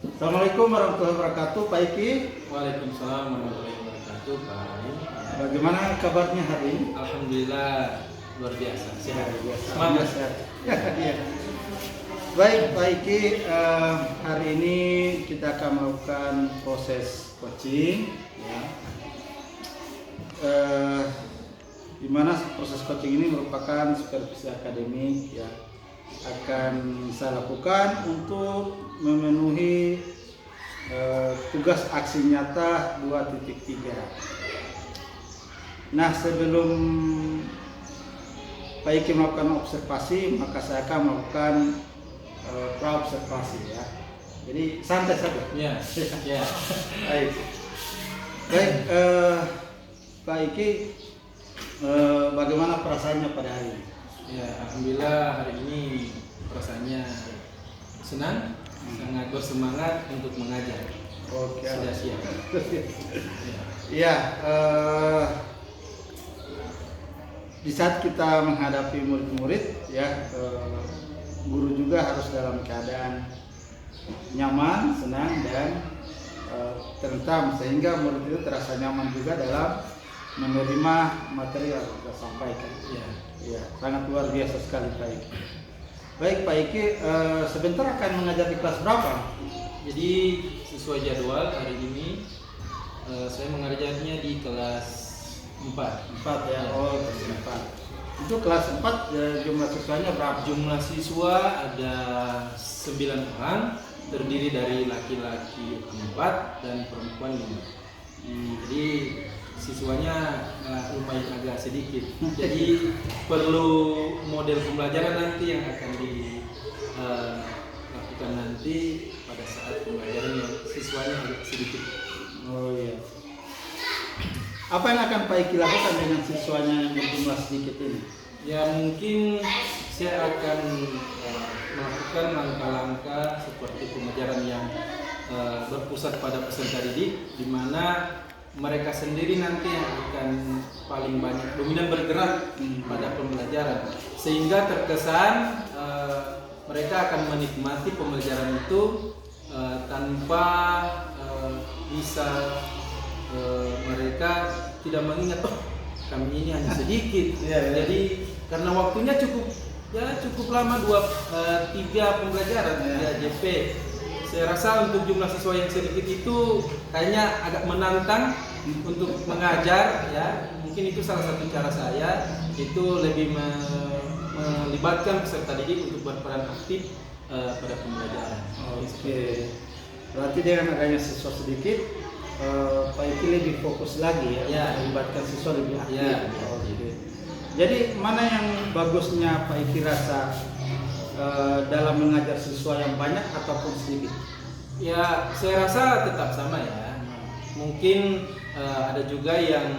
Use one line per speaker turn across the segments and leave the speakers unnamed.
Assalamualaikum warahmatullahi wabarakatuh, Pak Iki.
Waalaikumsalam warahmatullahi wabarakatuh, Pak Ari.
Bagaimana kabarnya hari ini?
Alhamdulillah luar biasa, sehat.
Semangat.
Semangat.
Sehat. Iya. Baik, Pak Iki, hari ini kita akan melakukan proses coaching, ya. Di mana proses coaching ini merupakan supervisi akademik, ya, akan saya lakukan untuk memenuhi tugas aksi nyata 2.3. Nah, sebelum Pak Iki melakukan observasi, maka saya akan melakukan pra-observasi, ya. Jadi santai saja.
Ya.
Baik. Baik, Pak Iki, bagaimana perasaannya pada hari ini?
Ya, alhamdulillah hari ini perasaannya senang, sangat bersemangat untuk mengajar.
Oke.
Sudah siap.
Iya, di saat kita menghadapi murid-murid, ya, guru juga harus dalam keadaan nyaman, senang, dan tentram, sehingga murid itu terasa nyaman juga dalam menerima materi yang kita sampaikan. Ya, sangat luar biasa sekali, Pak Iki. Baik, Pak Iki, sebentar akan mengajar di kelas berapa?
Jadi sesuai jadwal hari ini saya mengajarnya di kelas 4.
4, ya. Oh, kelas 4. Itu kelas 4, jumlah siswanya berapa?
Jumlah siswa ada 9 orang, terdiri dari laki-laki 4 dan perempuan 5. Jadi siswanya lumayan agak sedikit. Jadi perlu model pembelajaran nanti yang akan dilakukan nanti pada saat pembelajaran yang siswanya agak sedikit.
Oh iya. Apa yang akan Pak Iki lakukan dengan siswanya yang berjumlah sedikit ini?
Ya mungkin saya akan melakukan langkah-langkah seperti pembelajaran yang berpusat pada peserta didik, di mana mereka sendiri nanti yang akan paling banyak dominan bergerak pada pembelajaran, sehingga terkesan mereka akan menikmati pembelajaran itu tanpa bisa mereka tidak mengingat kami ini hanya sedikit. Jadi karena waktunya cukup lama 3 pembelajaran, 3 JP. Saya rasa untuk jumlah siswa yang sedikit itu kayaknya agak menantang untuk mengajar, ya. Mungkin itu salah satu cara saya, itu lebih melibatkan peserta didik untuk berperan aktif pada pembelajaran.
Oke. Berarti dengan adanya siswa sedikit, Pak Iki lebih fokus lagi, ya, melibatkan siswa lebih aktif.
Ya.
Oke. Jadi mana yang bagusnya Pak Iki rasa dalam mengajar siswa yang banyak ataupun sedikit?
Ya, saya rasa tetap sama, ya. Mungkin ada juga yang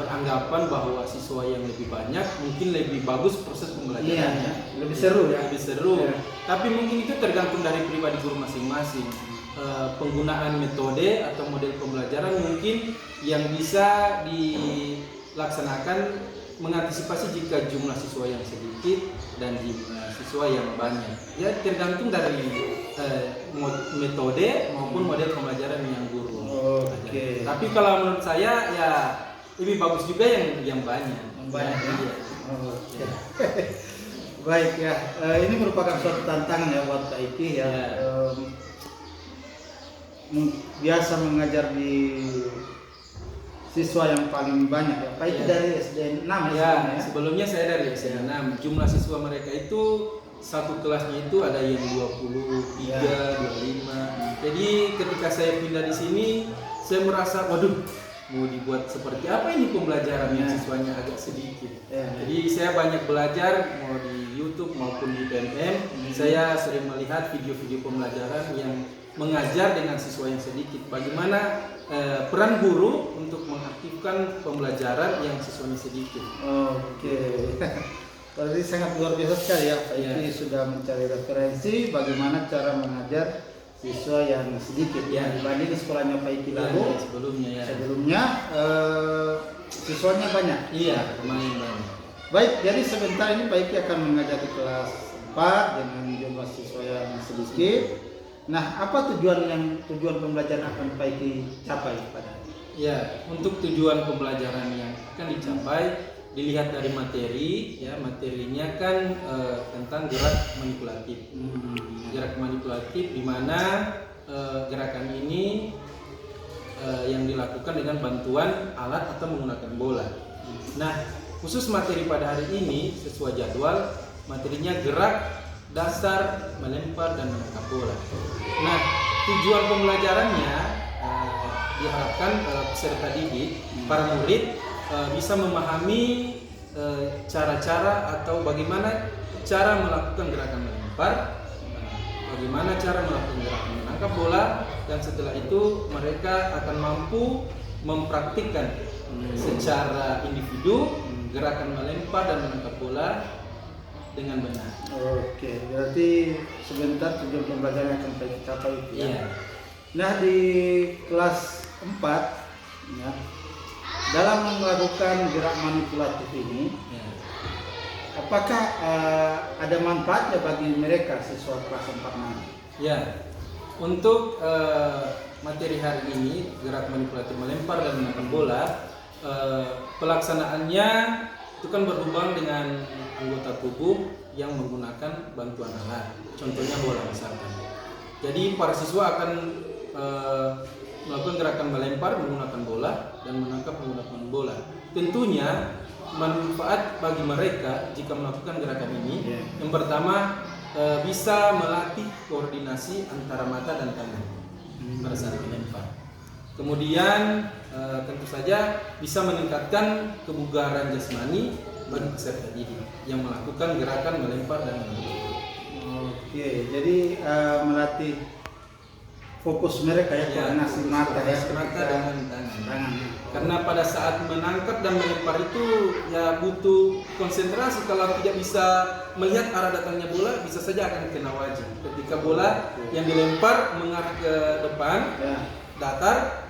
beranggapan bahwa siswa yang lebih banyak mungkin lebih bagus proses pembelajarannya.
Lebih seru, ya.
Lebih seru.
Ya.
Tapi mungkin itu tergantung dari pribadi guru masing-masing. Penggunaan metode atau model pembelajaran mungkin yang bisa dilaksanakan mengantisipasi jika jumlah siswa yang sedikit dan jumlah siswa yang banyak. Ya tergantung dari metode maupun model pembelajaran yang guru.
Oke.
Tapi kalau menurut saya ya lebih bagus juga yang banyak.
Yang banyak, ya.
Iya.
Oke. Baik, ya. Ini merupakan suatu tantangan, ya, buat Pak Iki, ya. Biasa mengajar di siswa yang paling banyak, ya. Pak Iki dari SD 6
ya. Sebelumnya saya dari SD 6. Jumlah siswa mereka itu satu kelasnya itu ada yang 23, 25. Jadi ketika saya pindah di sini, saya merasa waduh, mau dibuat seperti apa ini pembelajaran yang siswanya agak sedikit. Jadi saya banyak belajar mau di YouTube maupun di PMM. Saya sering melihat video-video pembelajaran yang mengajar dengan siswa yang sedikit. Bagaimana peran guru untuk mengaktifkan pembelajaran yang siswanya sedikit.
Oke. Berarti sangat luar biasa sekali, ya, Pak Iki sudah mencari referensi bagaimana cara mengajar siswa yang sedikit, ya, dibanding sekolahnya Pak Iki lalu. Sebelumnya siswanya banyak.
Iya, lumayan banyak.
Baik, jadi sebentar ini Pak Iki akan mengajar di kelas 4 dengan jumlah siswa yang sedikit. Nah, apa tujuan pembelajaran akan Pak Iki capai pada hari ini?
Ya, untuk tujuan pembelajaran yang akan dicapai dilihat dari materi, ya materinya kan tentang gerak manipulatif. Gerak manipulatif di mana gerakan ini yang dilakukan dengan bantuan alat atau menggunakan bola. Nah, khusus materi pada hari ini sesuai jadwal, materinya gerak dasar, melempar dan menangkap bola. Nah, tujuan pembelajarannya diharapkan peserta didik, para murid bisa memahami cara-cara atau bagaimana cara melakukan gerakan melempar, bagaimana cara melakukan gerakan menangkap bola, dan setelah itu mereka akan mampu mempraktikkan secara individu gerakan melempar dan menangkap bola dengan benar.
Oke, berarti sebentar tujuan pembelajaran yang akan kita capai itu ya.
Iya.
Nah, di kelas 4 ya, dalam melakukan gerak manipulatif ini,
Ya.
apakah ada manfaatnya bagi mereka siswa kelas 4 nanti?
Ya, untuk materi hari ini gerak manipulatif melempar dan menangkap bola, pelaksanaannya itu kan berhubungan dengan anggota tubuh yang menggunakan bantuan alat, contohnya bola misalkan. Jadi para siswa akan melakukan gerakan melempar menggunakan bola dan menangkap menggunakan bola. Tentunya manfaat bagi mereka jika melakukan gerakan ini, yang pertama bisa melatih koordinasi antara mata dan tangan pada saat melempar. Kemudian tentu saja bisa meningkatkan kebugaran jasmani bagi peserta didik yang melakukan gerakan melempar dan menangkap.
Oke, jadi melatih fokus mereka ya, koordinasi mata ya,
mata dengan tangan.
tangan.
Karena pada saat menangkap dan melempar itu ya butuh konsentrasi. Kalau tidak bisa melihat arah datangnya bola, bisa saja akan kena wajah. Ketika bola yang dilempar mengarah ke depan,
Ya.
datar,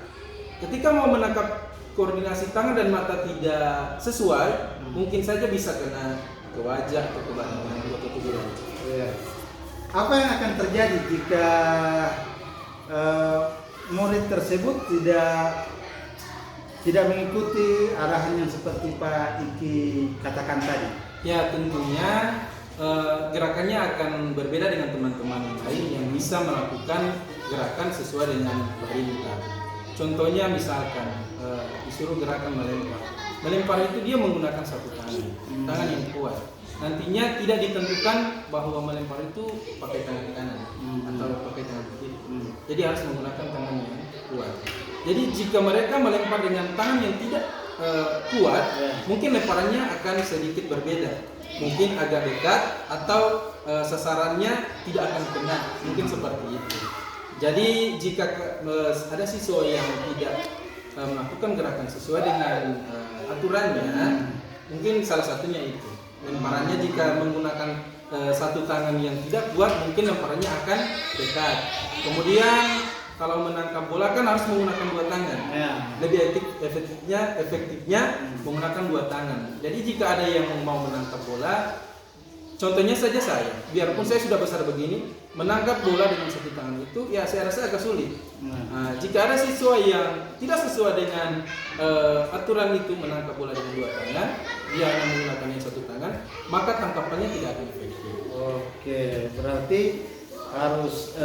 ketika mau menangkap koordinasi tangan dan mata tidak sesuai, mungkin saja bisa kena ke wajah atau ke badan anggota tubuh.
Ya. Apa yang akan terjadi jika murid tersebut tidak mengikuti arahan yang seperti Pak Iki katakan tadi?
Ya, tentunya gerakannya akan berbeda dengan teman-teman yang lain yang bisa melakukan gerakan sesuai dengan perintah. Contohnya misalkan disuruh gerakan melempar. Melempar itu dia menggunakan satu tangan yang kuat. Nantinya tidak ditentukan bahwa melempar itu pakai tangan kanan atau pakai tangan kiri. Jadi harus menggunakan tangan yang kuat. Jadi jika mereka melempar dengan tangan yang tidak kuat, mungkin lemparannya akan sedikit berbeda. Mungkin agak dekat atau sasarannya tidak akan kena. Mungkin seperti itu. Jadi jika ada siswa yang tidak melakukan gerakan sesuai dengan aturannya, mungkin salah satunya itu. Lemparannya jika menggunakan satu tangan yang tidak kuat, mungkin lemparannya akan dekat. Kemudian kalau menangkap bola kan harus menggunakan dua tangan.
Ya.
Lebih efektifnya menggunakan dua tangan. Jadi jika ada yang mau menangkap bola, contohnya saja saya, biarpun saya sudah besar begini, menangkap bola dengan satu tangan itu, ya saya rasa agak sulit. Nah, jika ada siswa yang tidak sesuai dengan aturan itu menangkap bola dengan dua tangan, dia hanya menggunakan yang satu tangan, maka tangkapannya tidak akan efektif.
Oke, berarti harus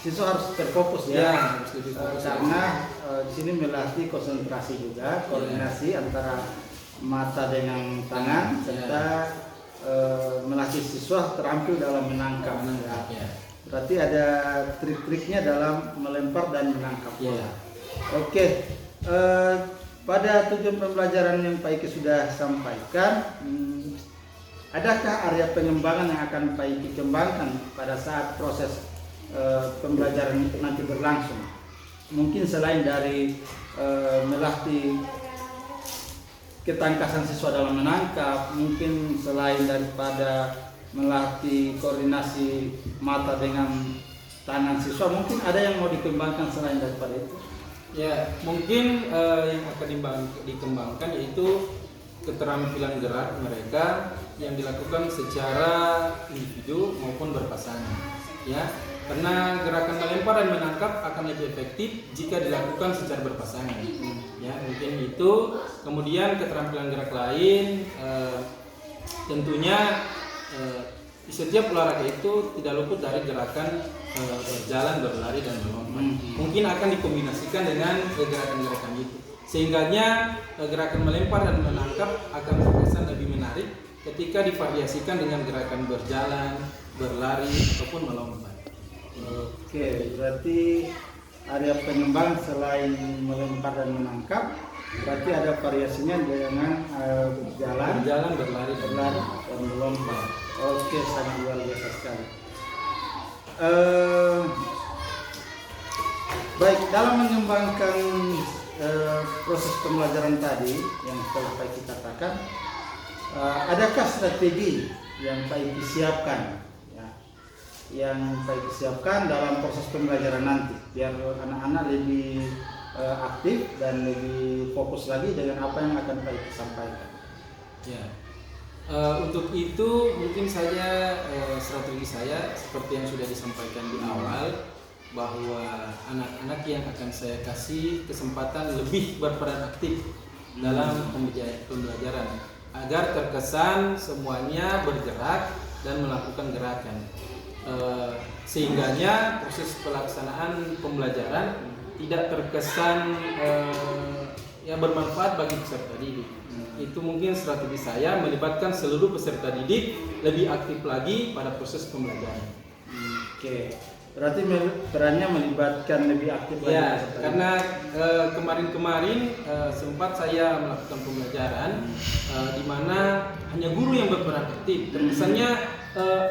siswa harus terfokus ya,
harus lebih fokus.
karena di sini melatih konsentrasi juga, koordinasi antara mata dengan tangan, serta melatih siswa terampil dalam menangkap.
Ya.
Berarti ada trik-triknya dalam melempar dan menangkap bola. Oke, pada tujuan pembelajaran yang Pak Iki sudah sampaikan, adakah area pengembangan yang akan Pak Iki kembangkan pada saat proses pembelajaran nanti berlangsung? Mungkin selain dari melatih ketangkasan siswa dalam menangkap, mungkin selain daripada melatih koordinasi mata dengan tangan siswa, mungkin ada yang mau dikembangkan selain daripada itu?
Ya, mungkin yang akan dikembangkan yaitu keterampilan gerak mereka yang dilakukan secara individu maupun berpasangan. Ya, Karena gerakan melempar dan menangkap akan lebih efektif jika dilakukan secara berpasangan. Ya, mungkin itu. Kemudian keterampilan gerak lain, tentunya di setiap olahraga itu tidak luput dari gerakan berjalan, berlari, dan melompat. Mungkin akan dikombinasikan dengan gerakan-gerakan itu. Sehingganya gerakan melempar dan menangkap akan terkesan lebih menarik ketika divariasikan dengan gerakan berjalan, berlari, ataupun melompat.
Oke, berarti area pengembang selain melempar dan menangkap, berarti ada variasinya dengan berjalan,
berlari,
dan melompat. Oke, sangat luar biasa sekali. Baik, dalam mengembangkan proses pembelajaran tadi yang telah Pak Iki katakan, adakah strategi yang Pak Iki siapkan, ya, yang Pak Iki siapkan dalam proses pembelajaran nanti, biar anak-anak lebih aktif dan lebih fokus lagi dengan apa yang akan Pak Iki sampaikan?
Ya. Untuk itu mungkin saja strategi saya seperti yang sudah disampaikan di awal, bahwa anak-anak yang akan saya kasih kesempatan lebih berperan aktif dalam pembelajaran agar terkesan semuanya bergerak dan melakukan gerakan, sehingganya proses pelaksanaan pembelajaran tidak terkesan ya bermanfaat bagi peserta didik. Itu mungkin strategi saya, melibatkan seluruh peserta didik lebih aktif lagi pada proses pembelajaran.
Oke, berarti perannya melibatkan lebih aktif lagi.
Ya, karena kemarin-kemarin sempat saya melakukan pembelajaran di mana hanya guru yang berperan aktif. Terkesannya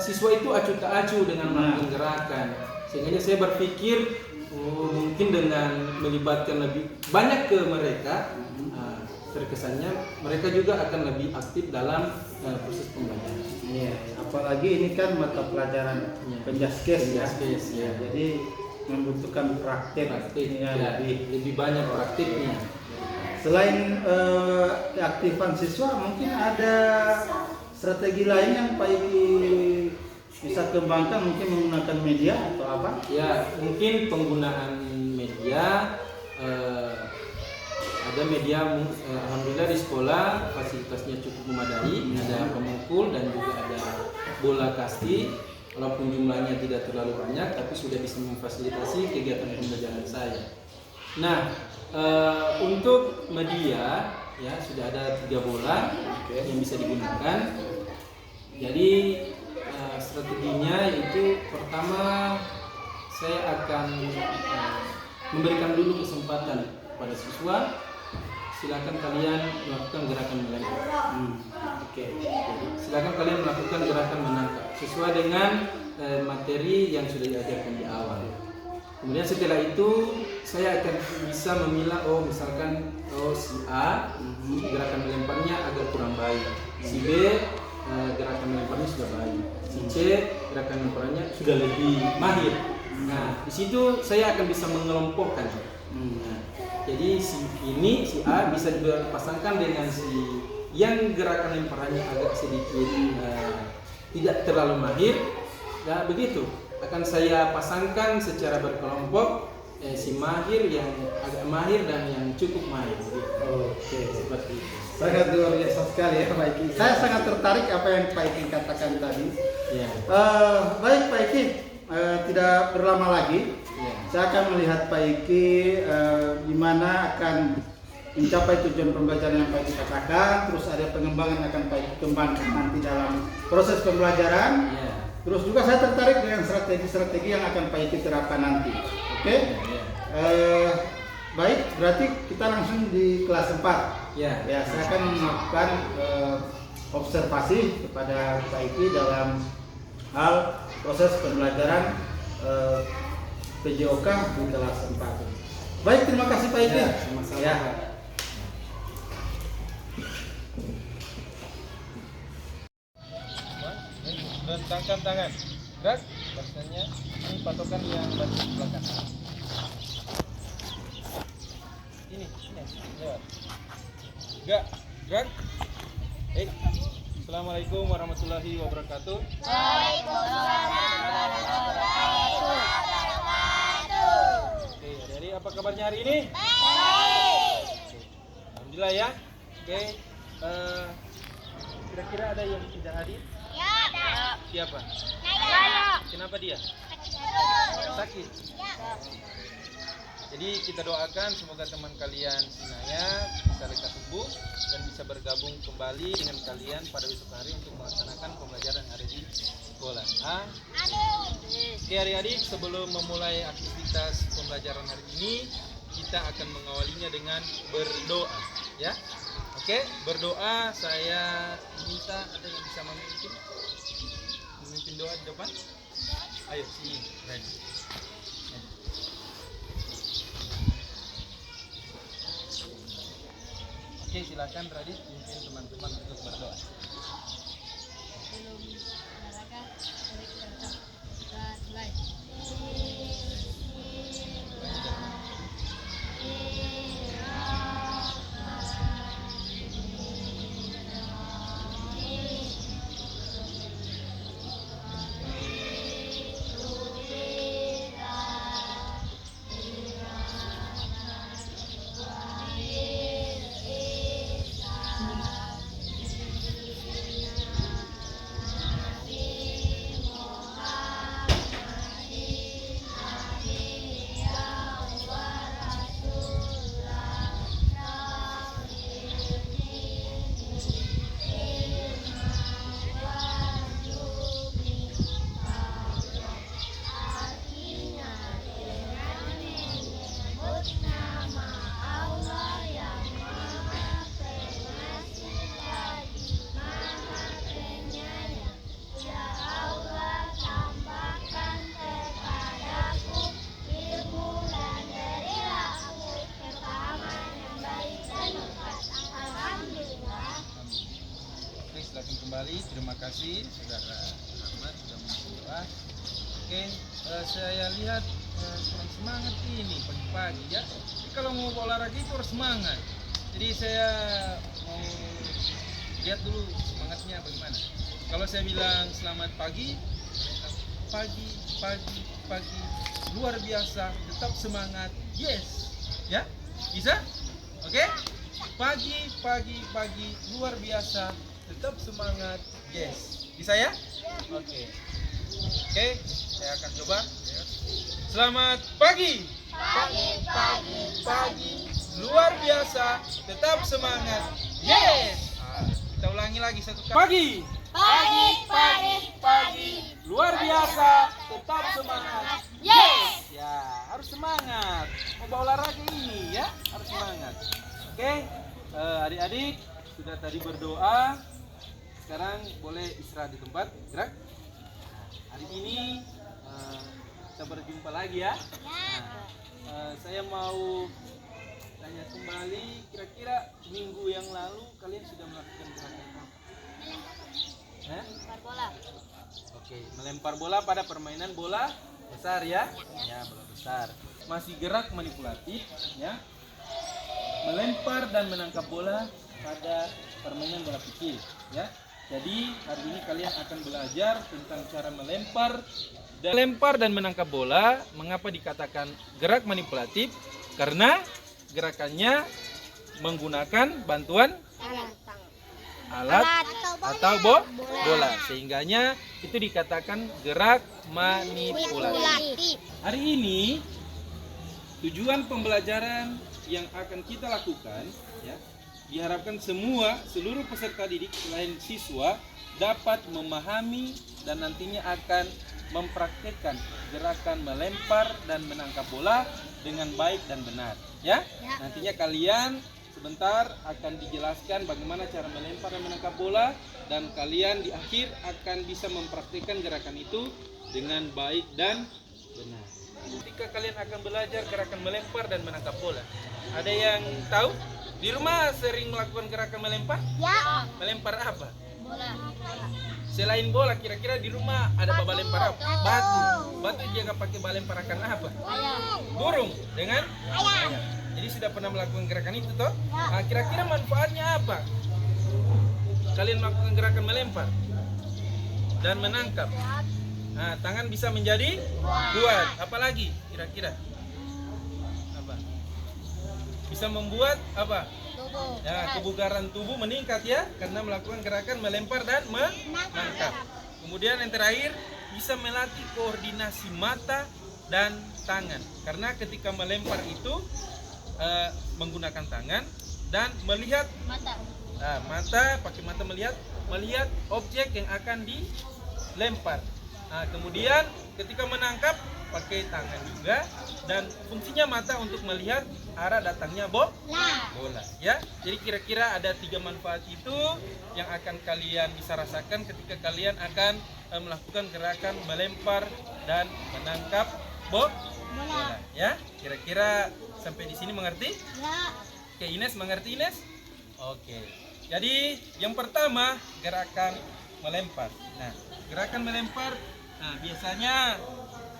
siswa itu acuh tak acuh dengan melakukan gerakan. Sehingga saya berpikir mungkin dengan melibatkan lebih banyak ke mereka, terkesannya mereka juga akan lebih aktif dalam proses pembelajaran.
Iya, apalagi ini kan mata pelajaran penjaskes ya. Jadi membutuhkan praktik
ya, lebih banyak praktiknya.
Selain keaktifan siswa, mungkin ada strategi lain yang Pak Iki bisa kembangkan, mungkin menggunakan media atau apa?
Ya, mungkin penggunaan media. Ada media, alhamdulillah di sekolah fasilitasnya cukup memadai, ada pemukul dan juga ada bola kasti, walaupun jumlahnya tidak terlalu banyak, tapi sudah bisa memfasilitasi kegiatan pembelajaran saya. Nah, untuk media ya sudah ada 3 bola yang bisa digunakan. Jadi strateginya itu pertama saya akan memberikan dulu kesempatan pada siswa. Silakan kalian melakukan gerakan melempar. Silakan kalian melakukan gerakan menangkap sesuai dengan materi yang sudah diajarkan di awal. Kemudian setelah itu saya akan bisa memilah, misalkan si A gerakan melemparnya agak kurang baik, si B gerakan melemparnya sudah baik, si C gerakan melemparnya sudah lebih mahir. Nah, di situ saya akan bisa mengelompokkan. Jadi si A bisa dipasangkan dengan si yang gerakan lemparannya agak sedikit tidak terlalu mahir. Nah, begitu akan saya pasangkan secara berkelompok si mahir, yang agak mahir, dan yang cukup mahir.
Oke,
seperti itu.
Sangat luar biasa sekali ya Pak Iki. Saya sangat tertarik apa yang Pak Iki katakan tadi.
Ya.
Baik Pak Iki, tidak berlama lagi. Saya akan melihat Pak Iki di mana akan mencapai tujuan pembelajaran yang Pak Iki katakan. Terus ada pengembangan akan Pak Iki kembangkan nanti dalam proses pembelajaran. Terus juga saya tertarik dengan strategi-strategi yang akan Pak Iki terapkan nanti. Oke? Baik, berarti kita langsung di kelas 4. Ya, saya akan melakukan observasi kepada Pak Iki dalam hal proses pembelajaran PJOK di kelas 4. Baik, terima kasih Pak Iki.
Sama-sama. Bentangkan tangan, gerak. Bahasanya ini patokan yang baru di belakang. Ini, ya. Gerak. Assalamualaikum warahmatullahi wabarakatuh.
Waalaikumsalam warahmatullahi wabarakatuh.
apa kabarnya hari ini? Baik. Alhamdulillah ya. Oke. Kira-kira ada yang tidak hadir?
Ya, ada.
Siapa?
Saya.
Kenapa dia? Sakit.
Ya.
Jadi kita doakan semoga teman kalian Sinaya bisa lekas sembuh dan bisa bergabung kembali dengan kalian pada besok hari untuk melaksanakan pembelajaran yang ada di sekolah. Oke adik-adik, sebelum memulai aktivitas pembelajaran hari ini, kita akan mengawalinya dengan berdoa, ya. Oke, berdoa. Saya minta ada yang bisa memimpin doa di depan. Ayo sini, ready. Oke, silakan Radit pimpin teman-teman untuk berdoa.
Belum olahraga, kita mulai.
Silakan kembali. Terima kasih saudara Ahmad sudah berdoa. Oke, saya lihat kurang semangat ini pagi-pagi ya. Jadi kalau mau olahraga itu harus semangat. Jadi saya mau lihat dulu semangatnya bagaimana. Kalau saya bilang selamat pagi, pagi, luar biasa, tetap semangat, yes, ya, bisa, oke? Pagi, luar biasa, tetap semangat, yes, bisa ya? Oke, saya akan coba. Selamat pagi. Pagi, luar biasa, tetap semangat, yes. Kita ulangi lagi satu kali. Pagi, luar biasa, tetap semangat,
Yes.
ya, harus semangat. Mau bawa olahraga ini ya, harus semangat. Oke, adik-adik sudah tadi berdoa. Sekarang boleh istirahat di tempat, gerak. Hari ini kita berjumpa lagi ya. Saya mau tanya kembali, kira-kira minggu yang lalu kalian sudah melakukan gerakan apa?
Lempar bola.
Oke, melempar bola pada permainan bola besar ya. Ya, bola besar. Masih gerak manipulatif ya. Melempar dan menangkap bola pada permainan bola kecil ya. Jadi hari ini kalian akan belajar tentang cara melempar dan menangkap bola. Mengapa dikatakan gerak manipulatif? Karena gerakannya menggunakan bantuan alat atau bola, sehingganya itu dikatakan gerak manipulatif. Hari ini tujuan pembelajaran yang akan kita lakukan ya, diharapkan seluruh peserta didik selain siswa dapat memahami dan nantinya akan mempraktikkan gerakan melempar dan menangkap bola dengan baik dan benar ya. Nantinya kalian sebentar akan dijelaskan bagaimana cara melempar dan menangkap bola, dan kalian di akhir akan bisa mempraktikkan gerakan itu dengan baik dan benar. Ketika kalian akan belajar gerakan melempar dan menangkap bola, ada yang tahu? Di rumah sering melakukan gerakan melempar?
Ya.
Melempar apa?
Bola.
Selain bola, kira-kira di rumah ada baba lempar apa? Batu juga pakai baba lempar akan apa? Burung dengan ayam. Jadi sudah pernah melakukan gerakan itu toh? Nah, kira-kira manfaatnya apa? Kalian melakukan gerakan melempar dan menangkap. Nah, tangan bisa menjadi kuat. Apalagi kira-kira? Apa? bisa membuat apa?
Tubuh.
Ya, kebugaran tubuh meningkat ya karena melakukan gerakan melempar dan menangkap. Kemudian yang terakhir bisa melatih koordinasi mata dan tangan karena ketika melempar itu menggunakan tangan dan melihat
Mata.
pakai mata melihat objek yang akan dilempar. Nah, kemudian ketika menangkap pakai tangan juga dan fungsinya mata untuk melihat arah datangnya bola ya. Jadi kira-kira ada 3 manfaat itu yang akan kalian bisa rasakan ketika kalian akan melakukan gerakan melempar dan menangkap bola ya. Kira-kira sampai di sini mengerti?
Ya.
Oke, Ines mengerti Ines? Oke. Jadi yang pertama gerakan melempar. Nah, gerakan melempar biasanya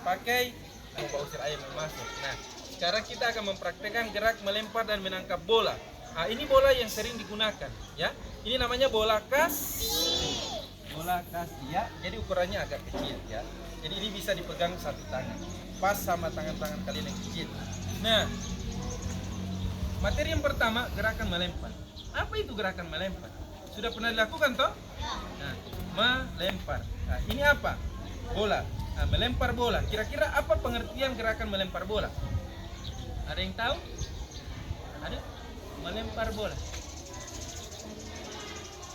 pakai usir ayam yang masuk. Nah, sekarang kita akan mempraktekkan gerak melempar dan menangkap bola. Nah, ini bola yang sering digunakan ya. Ini namanya bola kasti. Bola kasti ya. Jadi ukurannya agak kecil ya. Jadi ini bisa dipegang satu tangan. Pas sama tangan-tangan kalian yang kecil. Nah, materi yang pertama gerakan melempar. Apa itu gerakan melempar? Sudah pernah dilakukan toh? Nah, melempar. Nah, ini apa? Bola. Nah, melempar bola. Kira-kira apa pengertian gerakan melempar bola? Ada yang tahu? Ada? Melempar bola.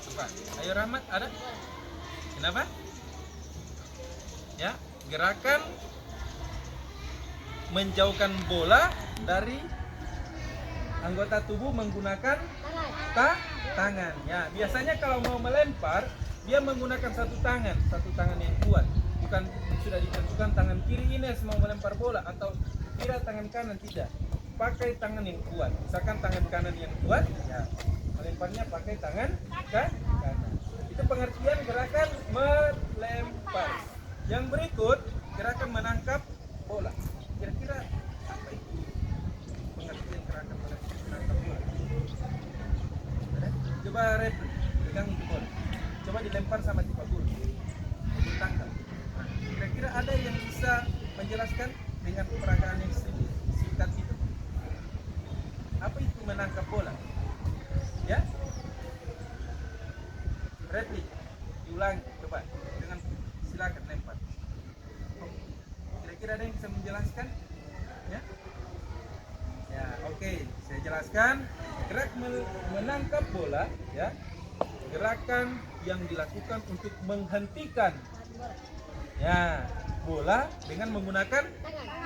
Coba. Ayo Rahmat, ada? Kenapa? Ya, gerakan menjauhkan bola dari anggota tubuh menggunakan tangan. Ya, biasanya kalau mau melempar dia menggunakan satu tangan yang kuat. Bukan sudah ditentukan tangan kiri Ines mau melempar bola atau kira tangan kanan, tidak. Pakai tangan yang kuat. Misalkan tangan kanan yang kuat, ya melemparnya pakai tangan kanan. Itu pengertian gerakan melempar. Yang berikut gerakan menangkap bola. Kira-kira apa itu pengertian gerakan menangkap bola? Coba replik, pegang itu bola. Coba dilempar sama Cik Pak Guru. Ditangkap. Nah, kira-kira ada yang bisa menjelaskan dengan peragaan yang singkat itu? Apa itu menangkap bola? Ya? Replik, diulangi, coba dengan silakan lempar. Kira-kira ada yang bisa menjelaskan? Ya? Ya, oke, saya jelaskan. Gerak menangkap bola, ya, gerakan yang dilakukan untuk menghentikan, ya, bola dengan menggunakan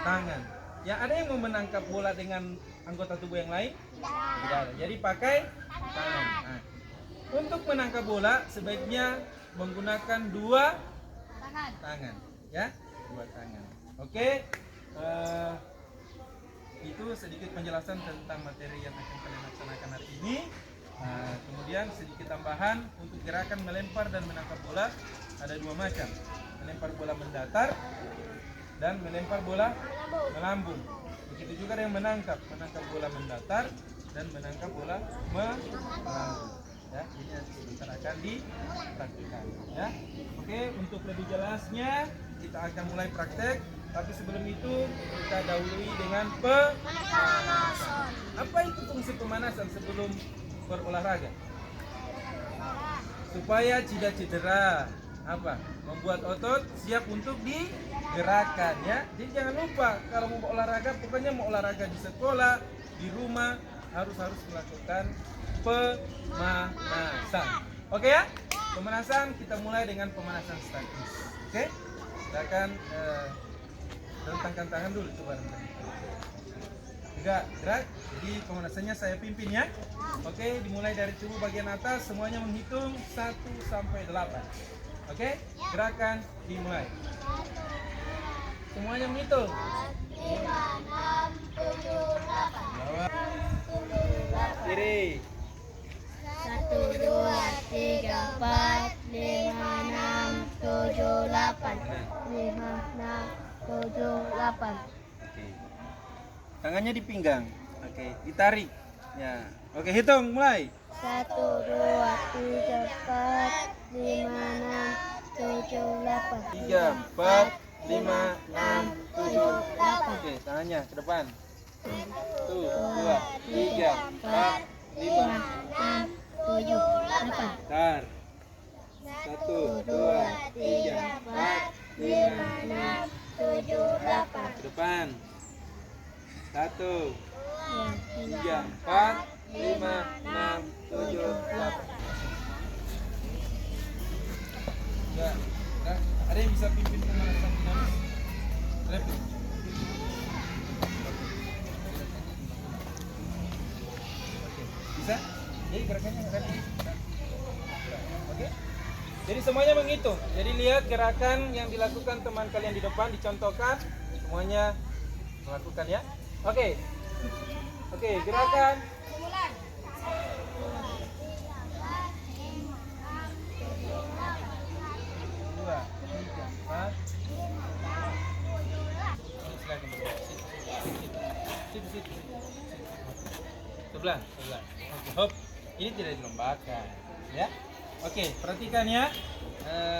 tangan. Ya, ada yang mau menangkap bola dengan anggota tubuh yang lain? Tidak ada. Jadi pakai tangan. Nah, untuk menangkap bola sebaiknya menggunakan 2 tangan, ya, 2 tangan. Oke, itu sedikit penjelasan tentang materi yang akan kalian laksanakan hari ini. Kemudian sedikit tambahan untuk gerakan melempar dan menangkap bola ada 2 macam. Melempar bola mendatar dan melempar bola melambung. Begitu juga yang menangkap bola mendatar dan menangkap bola melambung. Ya, ini nanti sebentar akan dipraktikkan. Ya, oke. Untuk lebih jelasnya kita akan mulai praktek. Tapi sebelum itu kita dahului dengan pemanasan. Apa itu fungsi pemanasan sebelum berolahraga? Supaya tidak cedera. Apa? Membuat otot siap untuk digerakkan, ya. Jadi jangan lupa kalau mau olahraga, pokoknya mau olahraga di sekolah, di rumah harus melakukan pemanasan. Oke ya? Pemanasan kita mulai dengan pemanasan statis. Oke? Kita akan rentangkan tangan dulu, coba rentangkan. Juga gerak. Jadi pemanasannya saya pimpin ya. Oke, dimulai dari tubuh bagian atas, semuanya menghitung 1 sampai 8. Oke, gerakan dimulai. Semuanya menghitung.
5, 6, 7, 8.
Bawah. Kiri.
1, 2, 3, 4, 5, 6, 7, 8. 5, 6, 7, 8.
Oke. Tangannya di pinggang. Oke, ditarik. Ya. Oke, hitung mulai.
1, 2, 3, 4, 5, 6, 7, 8.
3, 4, 5, 6, 7. Oke, tangannya ke depan. 1, 2, 3, 4, 5.
6, 7, 8.
Bentar. 1, 2, 3, 4, 5.
6, 7, 8.
Ke depan. 1, 3, 4, 5, 6, 7, 8. Ya, ada yang bisa pimpin pemanasan dinamis? Rapid. Bisa? Jadi gerakannya rapid. Oke? Jadi semuanya menghitung. Jadi lihat gerakan yang dilakukan teman kalian di depan, dicontohkan. Semuanya melakukan ya. Oke. Oke, gerakan. Dua, tiga, empat. Situ. Sebelah. Oke, hop. Ini tidak dilombakan, ya. Oke, perhatikan ya,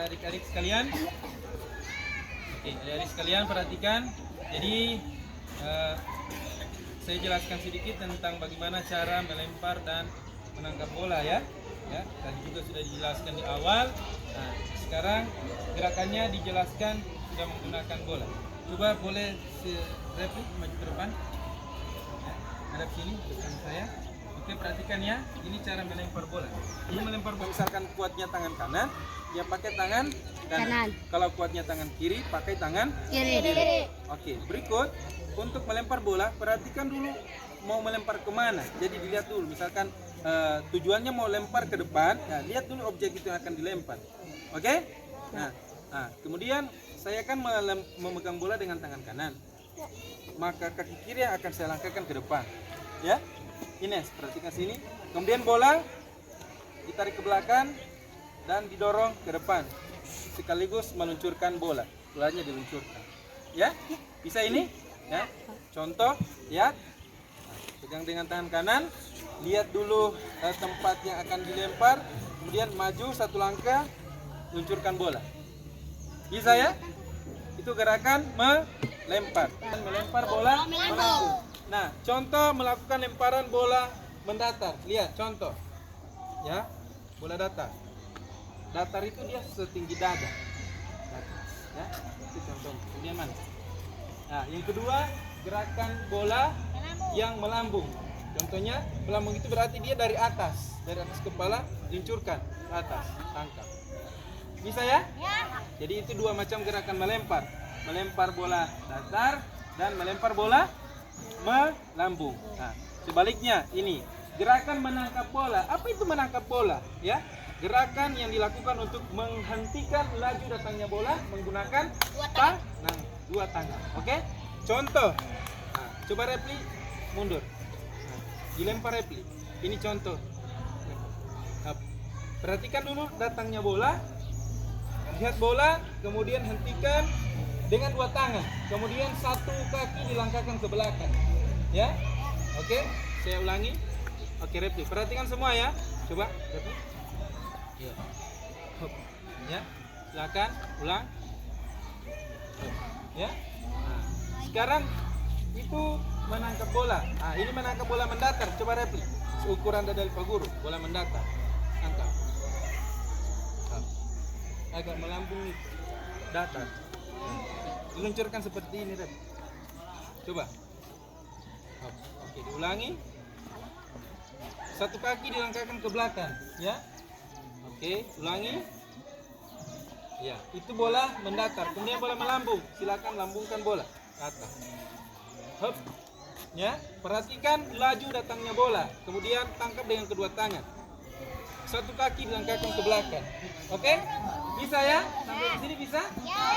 adik-adik sekalian. Oke, adik-adik sekalian perhatikan. Jadi saya jelaskan sedikit tentang bagaimana cara melempar dan menangkap bola ya. Ya, tadi juga sudah dijelaskan di awal. Nah, sekarang gerakannya dijelaskan sudah menggunakan bola. Coba boleh replik maju ke depan. Ya, hadap sini depan saya. Oke, perhatikan ya. Ini cara melempar bola. Ini melempar bola, misalkan kuatnya tangan kanan, dia pakai tangan kanan. Kalau kuatnya tangan kiri, pakai tangan
Kiri.
Oke, berikut untuk melempar bola, perhatikan dulu mau melempar kemana. Jadi dilihat dulu, misalkan tujuannya mau lempar ke depan, nah, lihat dulu objek itu yang akan dilempar. Oke? Nah, kemudian saya akan memegang bola dengan tangan kanan. Maka kaki kiri yang akan saya langkahkan ke depan. Ya? Ines, perhatikan sini. Kemudian bola ditarik ke belakang dan didorong ke depan. Sekaligus meluncurkan bola. Bolanya diluncurkan. Ya? Bisa ini? Ya. Contoh, ya. Pegang dengan tangan kanan, lihat dulu tempat yang akan dilempar, kemudian maju satu langkah, luncurkan bola. Bisa ya? Itu gerakan melempar. Dan melempar bola melambung. Nah, contoh melakukan lemparan bola mendatar. Lihat contoh. Ya, bola datar. Datar itu dia setinggi dada. Datar. Ya, itu contoh. Kemudian mana? Nah, yang kedua, gerakan bola yang melambung. Contohnya, melambung itu berarti dia dari atas kepala luncurkan ke atas, tangkap. Bisa ya? Jadi itu dua macam gerakan melempar. Melempar bola datar dan melempar bola melambung. Nah, sebaliknya ini gerakan menangkap bola. Apa itu menangkap bola? Ya, gerakan yang dilakukan untuk menghentikan laju datangnya bola menggunakan dua tangan. Oke? Contoh. Nah, coba replik mundur. Nah, dilempar replik. Ini contoh. Nah, perhatikan dulu datangnya bola. Lihat bola, kemudian hentikan dengan dua tangan. Kemudian satu kaki dilangkahkan ke belakang. Ya? Oke, saya ulangi. Oke, replik. Perhatikan semua ya. Coba replik. Ya. Hop. Ya. Silakan ulang. Hop. Ya. Nah, sekarang itu menangkap bola. Nah, ini menangkap bola mendatar. Coba replik. Seukuran dada Pak Guru, bola mendatar. Tangkap. Hop. Agak melambung nih. Datar. Diluncurkan seperti ini, Rep. Coba. Oke, diulangi. Satu kaki dilangkahkan ke belakang, ya. Oke, ulangi. Ya, itu bola mendatar. Kemudian bola melambung. Silakan lambungkan bola ke atas. Hop. Ya, perhatikan laju datangnya bola. Kemudian tangkap dengan kedua tangan. Satu kaki dilangkahkan ke belakang. Oke? Bisa ya? Sampai di sini bisa? Ya.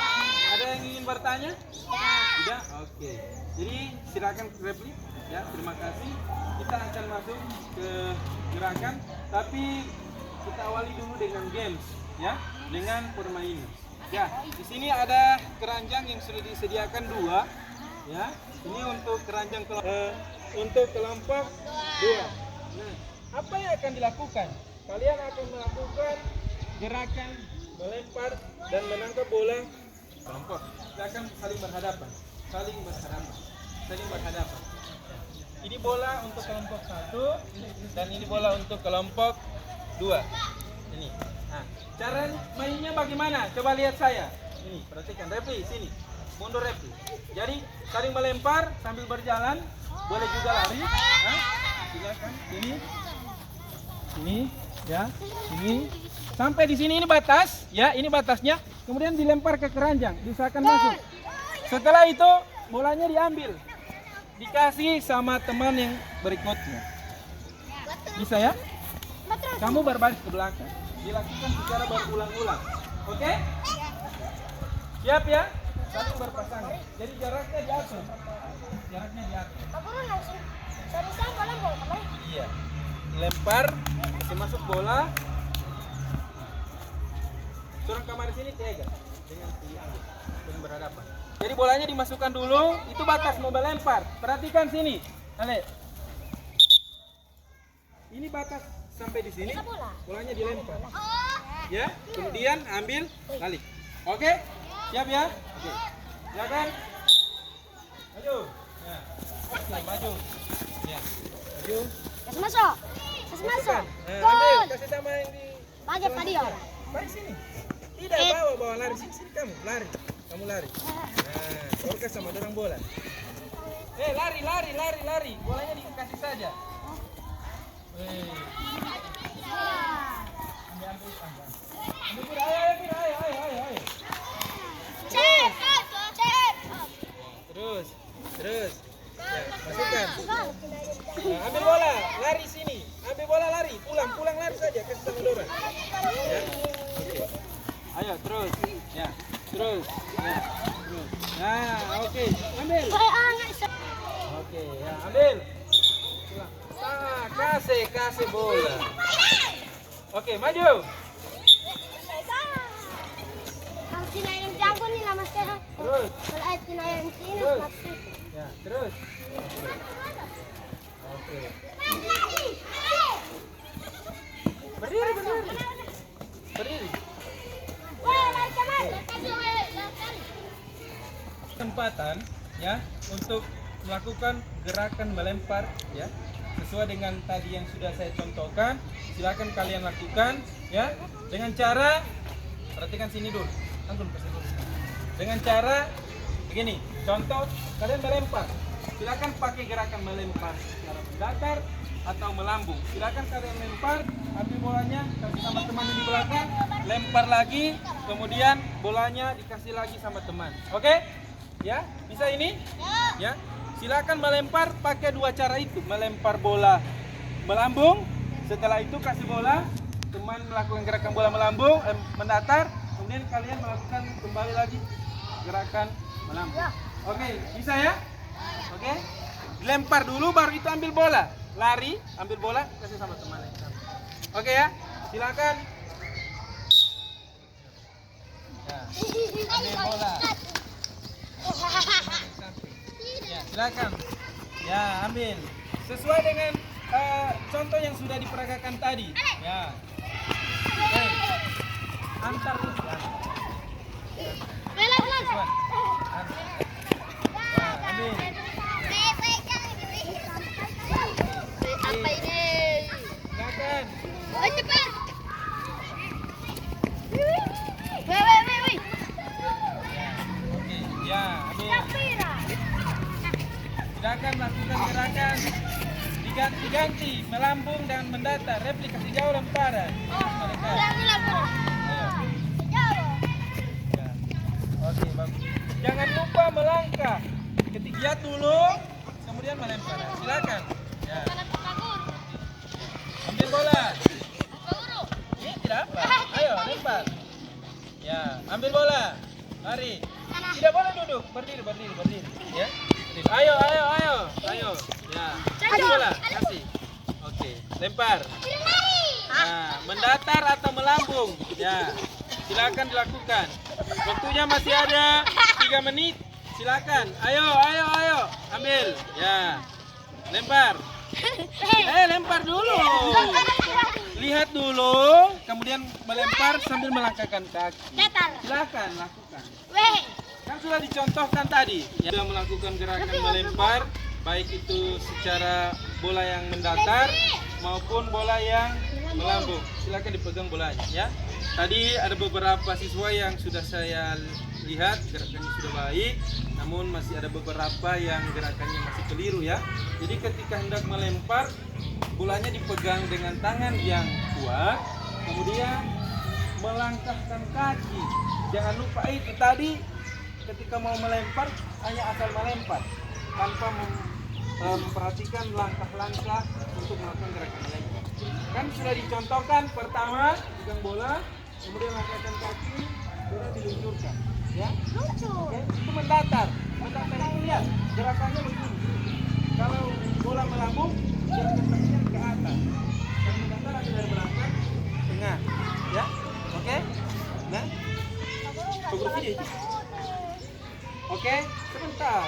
Ada yang ingin bertanya? Ya. Tidak? Oke. Jadi silakan replik. Ya, terima kasih. Kita akan masuk ke gerakan, tapi kita awali dulu dengan games, ya, dengan permainan. Ya, di sini ada keranjang yang sudah disediakan dua, ya. Ini untuk keranjang untuk kelompok dua. Nah, apa yang akan dilakukan? Kalian akan melakukan gerakan melempar dan menangkap bola kelompok. Kita akan saling berhadapan. Ini bola untuk kelompok 1 dan ini bola untuk kelompok 2. Ini. Nah, cara mainnya bagaimana? Coba lihat saya. Ini, perhatikan. Refli, sini. Mundur Refli. Jadi, saling melempar sambil berjalan. Boleh juga lari. Nah, silakan. Sini. Sini, ya. Sini. Sampai di sini ini batas, ya. Ini batasnya. Kemudian dilempar ke keranjang, diusahakan masuk. Setelah itu, bolanya diambil. Dikasih sama teman yang berikutnya. Bisa ya? Kamu berbaris ke belakang. Dilakukan secara berulang-ulang. Oke? Siap ya? Saling berpasangan. Jadi jaraknya diatur. Jaraknya diatur. Iya. Lempar, kasih masuk bola. Suruh kamar sini tega dengan berhadapan. Jadi bolanya dimasukkan dulu, itu batas mau melempar. Perhatikan sini, Ale. Ini batas sampai di sini, bolanya dilempar. Ya, kemudian ambil, balik. Oke, siap ya? Oke, silakan. Maju. Ya. Oke, maju. Ya, maju.
Kasih masuk. Kasih masuk.
Nah, ambil, kasih sama yang di.
Pakai padio.
Mari sini. Tidak bawa lari sini kamu lari. Kamu lari. Nah, Orka sama dorong bola. Lari. Bolanya dikasih saja. Ambil, ayo.
Cek.
Terus. Ya, masukkan. Nah, ambil bola, lari sini. Ambil bola lari, pulang lari saja kasih sama dorong. Ya. Oke. Ayo terus. Ya. Terus. Ya. Terus. Nah, oke. Ambil. Oke, ya, ambil. Nah, kasih bola. Oke, maju. Terus. Ya, terus. Oke. Berdiri. Kesempatan ya untuk melakukan gerakan melempar ya sesuai dengan tadi yang sudah saya contohkan. Silakan kalian lakukan ya dengan cara perhatikan sini dulu. Anggun ke sini. Dengan cara begini. Contoh kalian melempar. Silakan pakai gerakan melempar secara mendatar atau melambung. Silakan kalian lempar, ambil bolanya, kasih sama teman di belakang, lempar lagi, kemudian bolanya dikasih lagi sama teman. Oke? Ya, bisa ini? Ya. Silakan melempar pakai dua cara itu, melempar bola melambung, setelah itu kasih bola, teman melakukan gerakan bola melambung, mendatar, kemudian kalian melakukan kembali lagi gerakan melambung. Oke, bisa ya? Oke? Lempar dulu baru itu ambil bola. Lari, ambil bola, kasih sama teman. Oke ya? Silakan. Ya, ambil bola. Ya, silakan. Ya, ambil. Sesuai dengan contoh yang sudah diperagakan tadi. Ya. Oke. Antar terus. Sesuai. Ambil.
Apa ini?
Silakan.
Oh, cepat. Wih.
Oke, ya, ambil. Silakan lakukan gerakan diganti-ganti, melambung dan mendatar. Replikasi jauh lemparan. Ayo. Ya. Oke, bagus. Jangan lupa melangkah. Ketiga dulu, kemudian melempar. Silakan. Ya. Ambil bola. Ini tidak apa. Ayo, lempar. Ya, ambil bola. Lari. Tidak boleh duduk. Berdiri. Ya. Berdiri. Ayo. Ya. Ambil bola. Kasih. Oke, lempar. Nah, mendatar atau melambung. Ya. Silakan dilakukan. Waktunya masih ada 3 menit. Silakan. Ayo. Ambil. Ya. Lempar. Lempar dulu. Lihat dulu, kemudian melempar sambil melangkahkan kaki. Silakan lakukan. Kan sudah dicontohkan tadi. Sudah melakukan gerakan melempar, baik itu secara bola yang mendatar maupun bola yang melambung. Silakan dipegang bolanya ya. Tadi ada beberapa siswa yang sudah saya lihat gerakannya sudah baik, namun masih ada beberapa yang gerakannya masih keliru ya. Jadi ketika hendak melempar, bolanya dipegang dengan tangan yang kuat, kemudian melangkahkan kaki. Jangan lupa itu tadi ketika mau melempar hanya asal melempar tanpa memperhatikan langkah-langkah untuk melakukan gerakan melempar. Kan sudah dicontohkan, pertama pegang bola, kemudian langkahkan kaki, bola diluncurkan. Ya, oke, itu mendatar. Mendatar itu lihat gerakannya begini. Kalau bola melambung, gerakan kakinya ke atas. Kalau mendatar ada dari belakang, tengah. Ya, oke. Nah, fokus video itu. Oke, sebentar.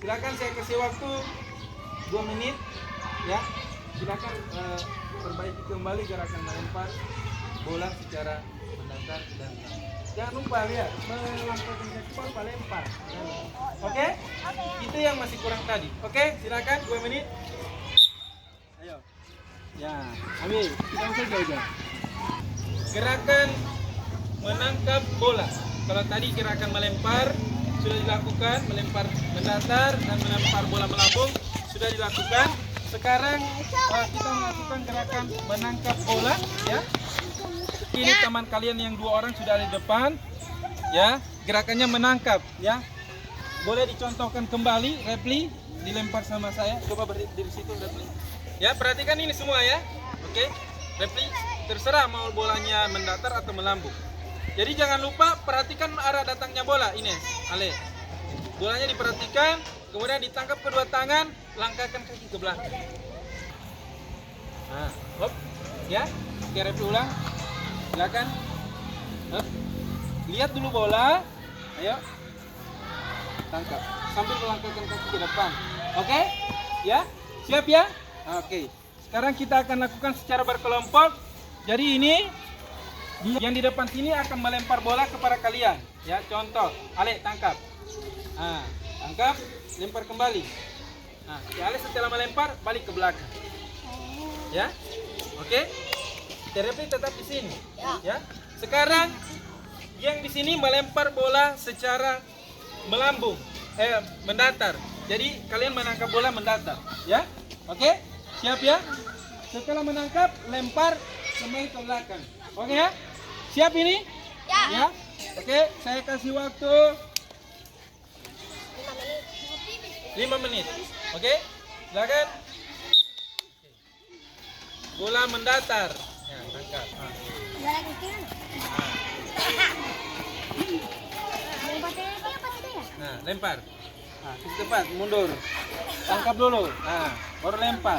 Silakan saya kasih waktu 2 menit. Ya, silakan perbaiki kembali gerakan melempar bola secara mendatar dan jangan lupa lihat melangkahkan kaki tanpa lempar. Oke? Itu yang masih kurang tadi. Oke, silakan 2 menit. Ayo. Ya, ambil. Kita saja udah. Gerakan menangkap bola. Kalau tadi gerakan melempar sudah dilakukan, melempar mendatar dan melempar bola melambung sudah dilakukan. Sekarang kita melakukan gerakan menangkap bola ya. Ini teman kalian yang 2 orang sudah ada di depan ya, gerakannya menangkap ya. Boleh dicontohkan kembali, Repli dilempar sama saya, coba berdiri situ Repli ya. Perhatikan ini semua ya. Oke, Repli terserah mau bolanya mendatar atau melambung. Jadi jangan lupa perhatikan arah datangnya bola. Ini Ale, bolanya diperhatikan, kemudian ditangkap kedua tangan, langkahkan kaki ke belakang. Nah, hop ya. Oke, Repli ulang. Silakan. Lihat dulu bola. Ayo. Tangkap. Sambil melangkahkan kaki ke depan. Oke? Ya? Siap ya? Oke. Sekarang kita akan lakukan secara berkelompok. Jadi ini yang di depan sini akan melempar bola kepada kalian. Ya, contoh. Ale, tangkap. Nah, tangkap, lempar kembali. Nah, si Ale setelah melempar balik ke belakang. Ya? Oke? Repli tetap di sini, ya. Sekarang yang di sini melempar bola secara melambung, mendatar. Jadi kalian menangkap bola mendatar, ya. Oke, siap ya? Setelah menangkap, lempar kembali ke belakang. Oke ya? Siap ini? Ya. Oke, saya kasih waktu 5 menit. Oke, silakan. Bola mendatar. Ya, tangkap. Nah, lempar. Nah, cepat, mundur. Tangkap dulu. Nah, baru lempar.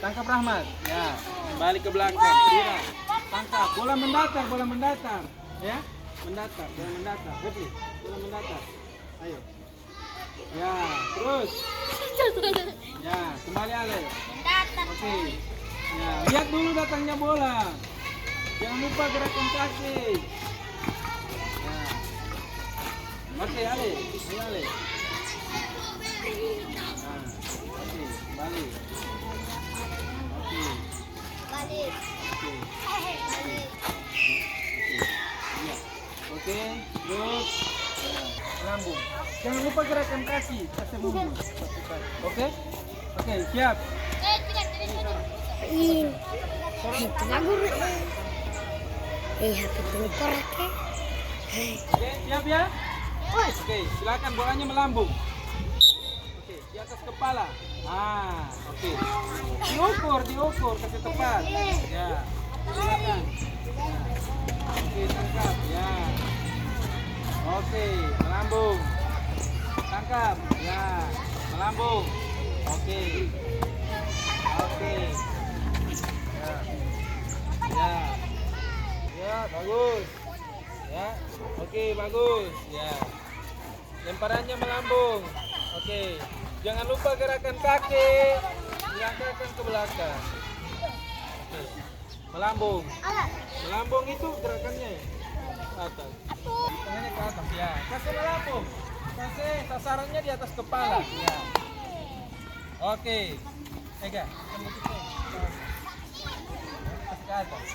Tangkap Rahmat. Ya, balik ke belakang. Iya. Tangkap. Bola mendatar, bola mendatar. Ya, mendatar, bola mendatar. Repli, bola mendatar. Ayo. Ya, terus. Ya, kembali Ale. Oke. Ya, lihat dulu datangnya bola. Jangan lupa gerakan kaki. Ya. Oke, Ale. Ayo Ale. Nah, oke, balik. Oke.
Balik.
Oke.
Balik.
Iya. Oke, terus lambung. Jangan lupa gerakan kaki. Kasih mundur. Oke? Oke, siap.
Itu lagu. HP ini korek ya.
Oke, siap ya? Oke, silakan bolanya melambung. Oke, di atas kepala. Ah, oke. Diukur, kasih tepat. Ya, silakan. Ya. Oke, tangkap. Ya. Oke, melambung. Tangkap. Ya, melambung. Oke. Oke. Ya. Ya. Ya, bagus. Ya. Oke, bagus. Ya. Lemparannya melambung. Oke. Jangan lupa gerakan kaki. Dilangkahkan ke belakang. Oke. Melambung. Melambung itu gerakannya ya. Ke atas. Tangannya ke atas ya. Kasih melambung. Selesai, sasarannya di atas kepala. Ya. Oke. Ega, kamu gitu. Kasih ke atas.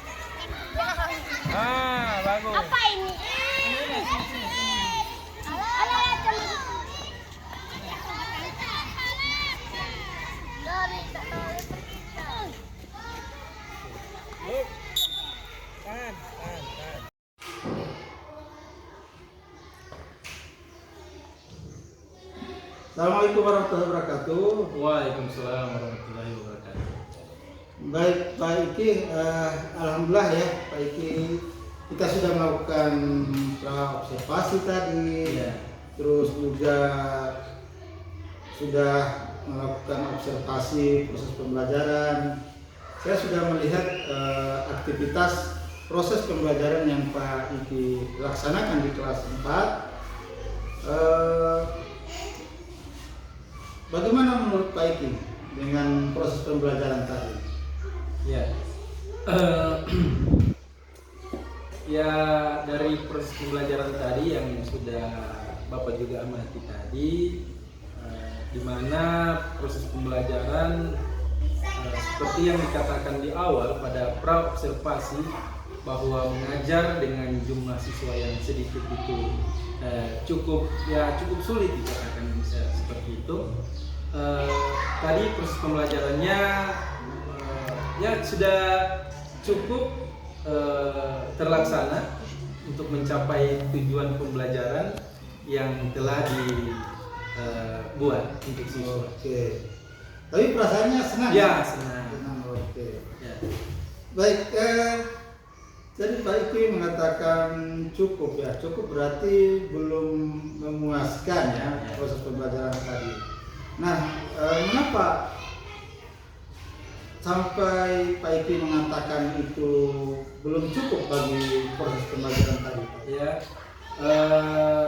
Bagus.
Apa ini?
Sini, sini.
Alah,
Look. Tahan.
Assalamualaikum warahmatullahi wabarakatuh.
Waalaikumsalam warahmatullahi wabarakatuh.
Baik Pak Iki, alhamdulillah ya Pak Iki, kita sudah melakukan observasi tadi, terus juga sudah melakukan observasi proses pembelajaran. Saya sudah melihat aktivitas proses pembelajaran yang Pak Iki laksanakan di kelas 4. Bagaimana menurut Pak Iki dengan proses pembelajaran tadi?
Ya, ya dari proses pembelajaran tadi yang sudah Bapak juga amati tadi, di mana proses pembelajaran seperti yang dikatakan di awal pada pra observasi bahwa mengajar dengan jumlah siswa yang sedikit itu cukup sulit dikatakan bisa seperti itu. Tadi proses pembelajarannya ya sudah cukup terlaksana untuk mencapai tujuan pembelajaran yang telah dibuat untuk siswa.
Oke. Tapi perasaannya senang?
Ya, senang.
Oke.
Ya.
Baik, jadi Pak Iki mengatakan cukup ya. Cukup berarti belum memuaskan ya proses pembelajaran tadi. Nah, mengapa sampai Pak Iki mengatakan itu belum cukup bagi proses pembelajaran tadi?
Ya,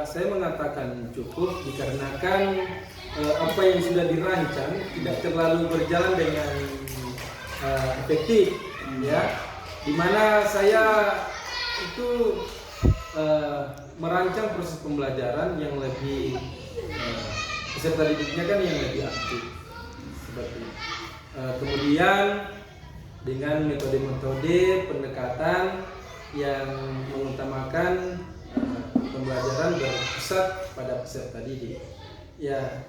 saya mengatakan cukup dikarenakan apa yang sudah dirancang tidak terlalu berjalan dengan efektif, ya. Dimana saya itu merancang proses pembelajaran yang lebih peserta didiknya kan yang lebih aktif seperti kemudian dengan metode-metode pendekatan yang mengutamakan pembelajaran berpusat pada peserta didik, ya,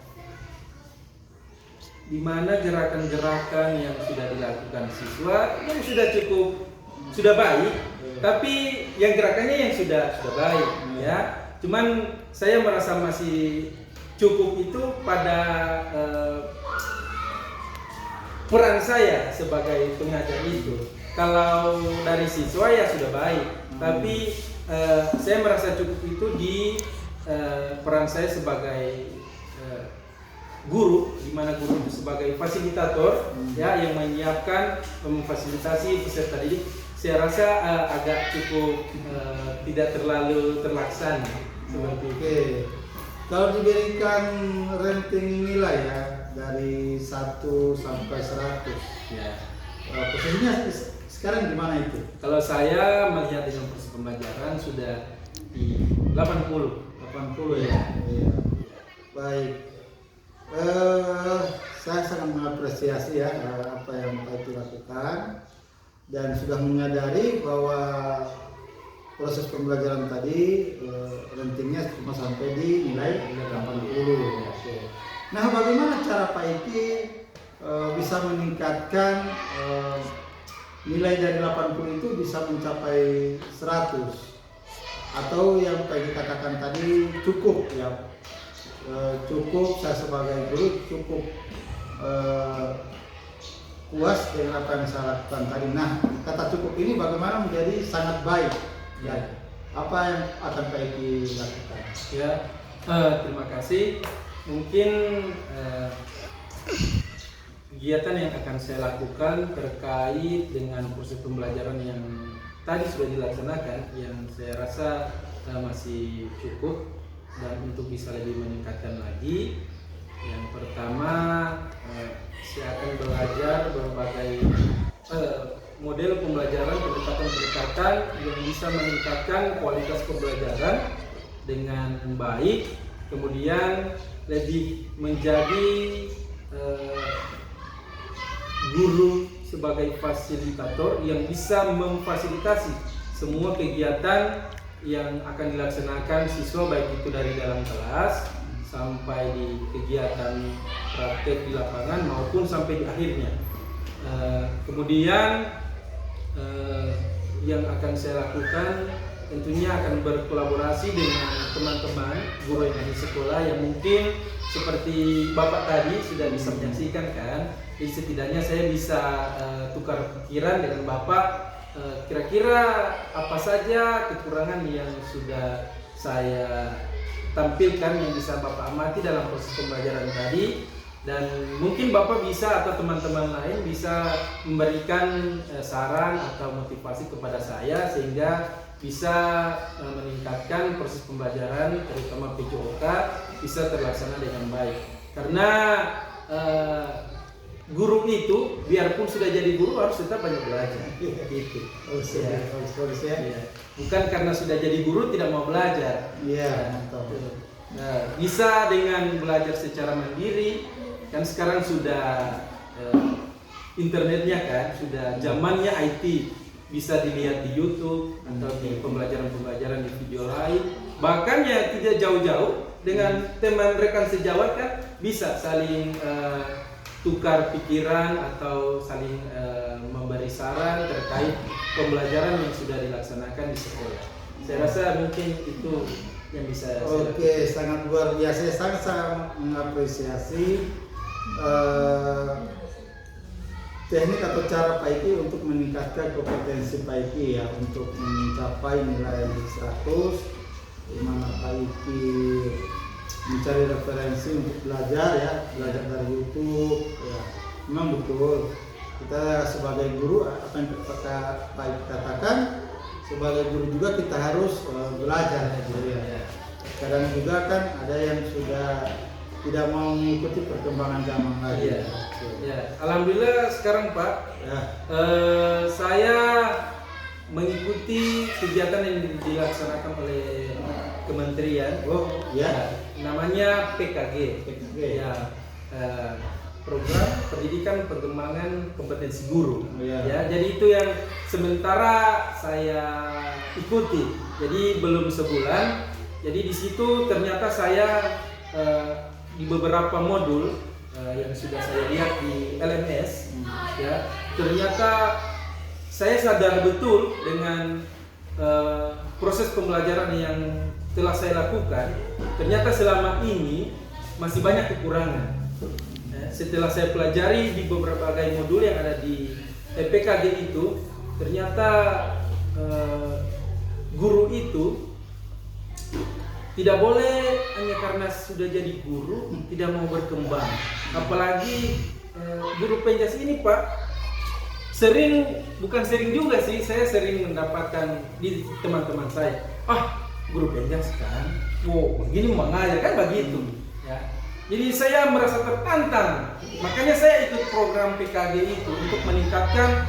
di mana gerakan-gerakan yang sudah dilakukan siswa yang sudah baik, tapi yang gerakannya yang sudah baik, ya. Cuman saya merasa masih cukup itu pada peran saya sebagai pengajar itu. Kalau dari siswa ya sudah baik, tapi saya merasa cukup itu di peran saya sebagai guru, di mana guru itu sebagai fasilitator, ya, yang menyiapkan memfasilitasi peserta didik. Saya rasa agak cukup tidak terlalu terlaksana seperti itu.
Oke. Kalau diberikan rating nilai ya dari 1 sampai 100,
Ya.
posisinya sekarang gimana itu?
Kalau saya melihat dengan proses pembelajaran sudah di 80.
80 ya. Iya. Baik. Saya sangat mengapresiasi ya apa yang Pak Iki lakukan dan sudah menyadari bahwa proses pembelajaran tadi ratingnya cuma sampai di nilai 80. Nah, bagaimana cara Pak Iki bisa meningkatkan nilai dari 80 itu bisa mencapai 100 atau yang Pak Iki katakan tadi cukup ya, cukup saya sebagai guru cukup puas dengan apa yang saya lakukan tadi. Nah, kata cukup ini bagaimana menjadi sangat baik? Ya, apa yang akan Pak Iki lakukan?
Ya, terima kasih. Mungkin kegiatan yang akan saya lakukan terkait dengan proses pembelajaran yang tadi sudah dilaksanakan, yang saya rasa masih cukup dan untuk bisa lebih meningkatkan lagi. Yang pertama, saya akan belajar berbagai model pembelajaran, pendekatan-pendekatan yang bisa meningkatkan kualitas pembelajaran dengan baik kemudian lebih menjadi guru sebagai fasilitator yang bisa memfasilitasi semua kegiatan yang akan dilaksanakan siswa, baik itu dari dalam kelas sampai di kegiatan praktek di lapangan maupun sampai di akhirnya. Kemudian yang akan saya lakukan tentunya akan berkolaborasi dengan teman-teman guru yang ada di sekolah yang mungkin seperti Bapak tadi sudah bisa menyaksikan kan. Jadi setidaknya saya bisa tukar pikiran dengan Bapak, kira-kira apa saja kekurangan yang sudah saya tampilkan yang bisa Bapak amati dalam proses pembelajaran tadi, dan mungkin Bapak bisa atau teman-teman lain bisa memberikan saran atau motivasi kepada saya sehingga bisa meningkatkan proses pembelajaran terutama PJOK bisa terlaksana dengan baik. Karena guru itu biarpun sudah jadi guru harus tetap banyak belajar. Gitu. Ya. Bukan karena sudah jadi guru tidak mau belajar.
Iya.
Nah, bisa dengan belajar secara mandiri. Kan sekarang sudah internetnya kan, sudah zamannya IT. Bisa dilihat di YouTube atau di pembelajaran-pembelajaran di video lain. Bahkan ya tidak jauh-jauh dengan teman rekan sejawat kan bisa saling tukar pikiran atau saling memberi saran terkait pembelajaran yang sudah dilaksanakan di sekolah. Saya rasa mungkin itu yang bisa saya
Oke, sangat luar biasa. Saya sangat mengapresiasi teknik atau cara Pak Iki untuk meningkatkan kompetensi Pak Iki ya, untuk mencapai nilai 100, di mana Pak Iki mencari referensi untuk belajar ya, belajar dari YouTube ya. Memang betul kita sebagai guru, apa yang Pak Iki katakan, sebagai guru juga kita harus belajar gitu ya. Kadang juga kan ada yang sudah tidak mau mengikuti perkembangan zaman lagi.
Iya. Ya, alhamdulillah sekarang Pak, saya mengikuti kegiatan yang dilaksanakan oleh kementerian.
Oh, ya.
Namanya PKG. Ya, program pendidikan pengembangan kompetensi guru.
Ya.
Ya, jadi itu yang sementara saya ikuti. Jadi belum sebulan. Jadi di situ ternyata saya di beberapa modul yang sudah saya lihat di LMS, ya, ternyata saya sadar betul dengan proses pembelajaran yang telah saya lakukan. Ternyata selama ini masih banyak kekurangan. Setelah saya pelajari di beberapa modul yang ada di PKG itu, ternyata guru itu tidak boleh hanya karena sudah jadi guru tidak mau berkembang. Apalagi guru penjas ini Pak, bukan sering juga sih, saya sering mendapatkan di teman-teman saya, guru penjas kan, begini mengajar kan begitu ya. Jadi saya merasa tertantang, makanya saya ikut program PKG itu untuk meningkatkan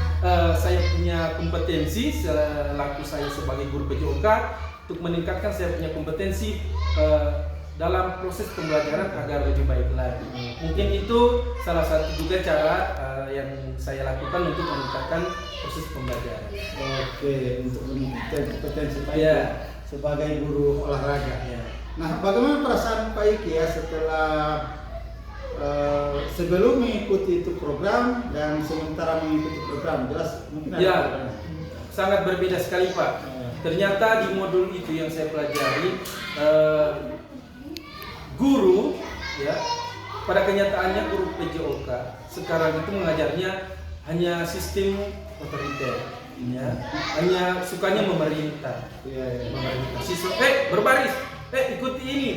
saya punya kompetensi selaku saya sebagai guru PJOK, untuk meningkatkan saya punya kompetensi dalam proses pembelajaran agar lebih baik lagi. Mungkin itu salah satu juga cara yang saya lakukan untuk meningkatkan proses pembelajaran.
Oke, untuk meningkatkan kompetensi Pak Iki
Ya.
sebagai guru olahraga.
Ya.
Nah, bagaimana perasaan Pak Iki ya setelah sebelum mengikuti itu program dan sementara mengikuti program? Jelas mungkin ada
Ya,
perbedaan.
sangat berbeda sekali Pak. Ternyata di modul itu yang saya pelajari, guru ya, pada kenyataannya guru PJOK sekarang itu mengajarnya hanya sistem otoriter, ya, hanya sukanya memerintah. Memerintah siswa, berbaris, ikuti ini,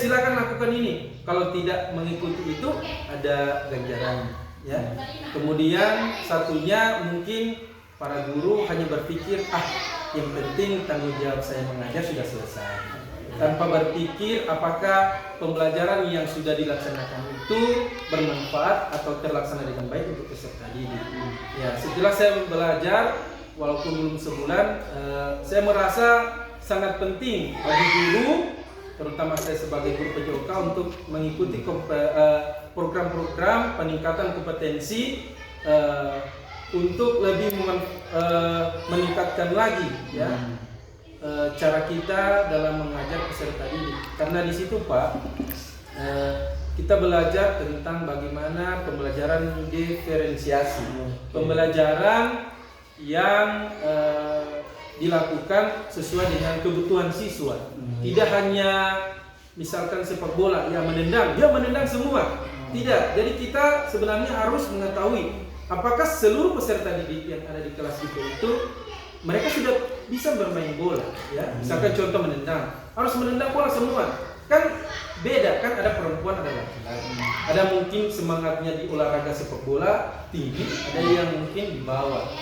silakan lakukan ini. Kalau tidak mengikuti itu ada ganjaran, ya. Kemudian satunya mungkin para guru hanya berpikir, yang penting tanggung jawab saya mengajar sudah selesai, tanpa berpikir apakah pembelajaran yang sudah dilaksanakan itu bermanfaat atau terlaksana dengan baik untuk peserta didik. Ya, setelah saya belajar, walaupun belum sebulan, saya merasa sangat penting bagi guru terutama saya sebagai guru PJOK untuk mengikuti program-program peningkatan kompetensi untuk lebih meningkatkan lagi ya cara kita dalam mengajar peserta didik. Karena di situ Pak kita belajar tentang bagaimana pembelajaran diferensiasi, pembelajaran yang dilakukan sesuai dengan kebutuhan siswa. Tidak hanya misalkan sepak bola, dia menendang semua. Tidak. Jadi kita sebenarnya harus mengetahui apakah seluruh peserta didik yang ada di kelas itu mereka sudah bisa bermain bola, ya. Misalkan contoh menendang, harus menendang bola semua. Kan beda, kan ada perempuan, ada laki-laki. Ada mungkin semangatnya di olahraga sepak bola tinggi, ada yang mungkin di bawah.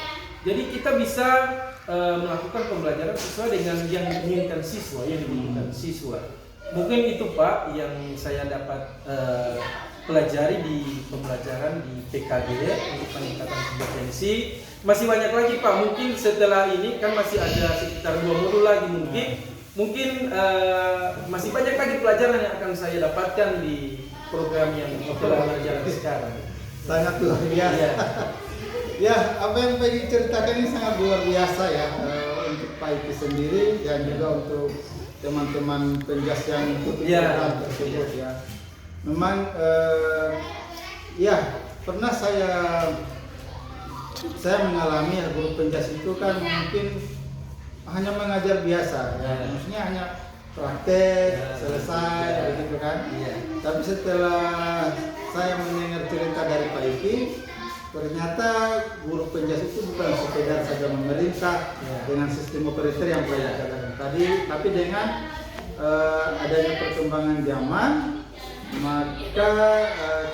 Jadi kita bisa melakukan pembelajaran sesuai dengan yang diinginkan siswa, yang dibutuhkan siswa. Mungkin itu Pak yang saya dapat pelajari di pembelajaran di PKG untuk peningkatan kompetensi. Masih banyak lagi Pak, mungkin setelah ini kan masih ada sekitar 2 modul lagi mungkin masih banyak lagi pelajaran yang akan saya dapatkan di program yang telah berjalan sekarang.
Sangat luar biasa. Ya, apa yang Pak ceritakan ini sangat luar biasa ya untuk Pak Iki sendiri dan juga untuk teman-teman penjas yang ikut program tersebut ya. Memang ya pernah saya mengalami ya, guru penjas itu kan mungkin hanya mengajar biasa ya, maksudnya hanya praktek selesai begitu kan. Tapi setelah saya mendengar cerita dari Pak Iki, ternyata guru penjas itu bukan sekedar saja memerintah dengan sistem operator yang Pak Iki katakan tadi, tapi dengan adanya perkembangan zaman, maka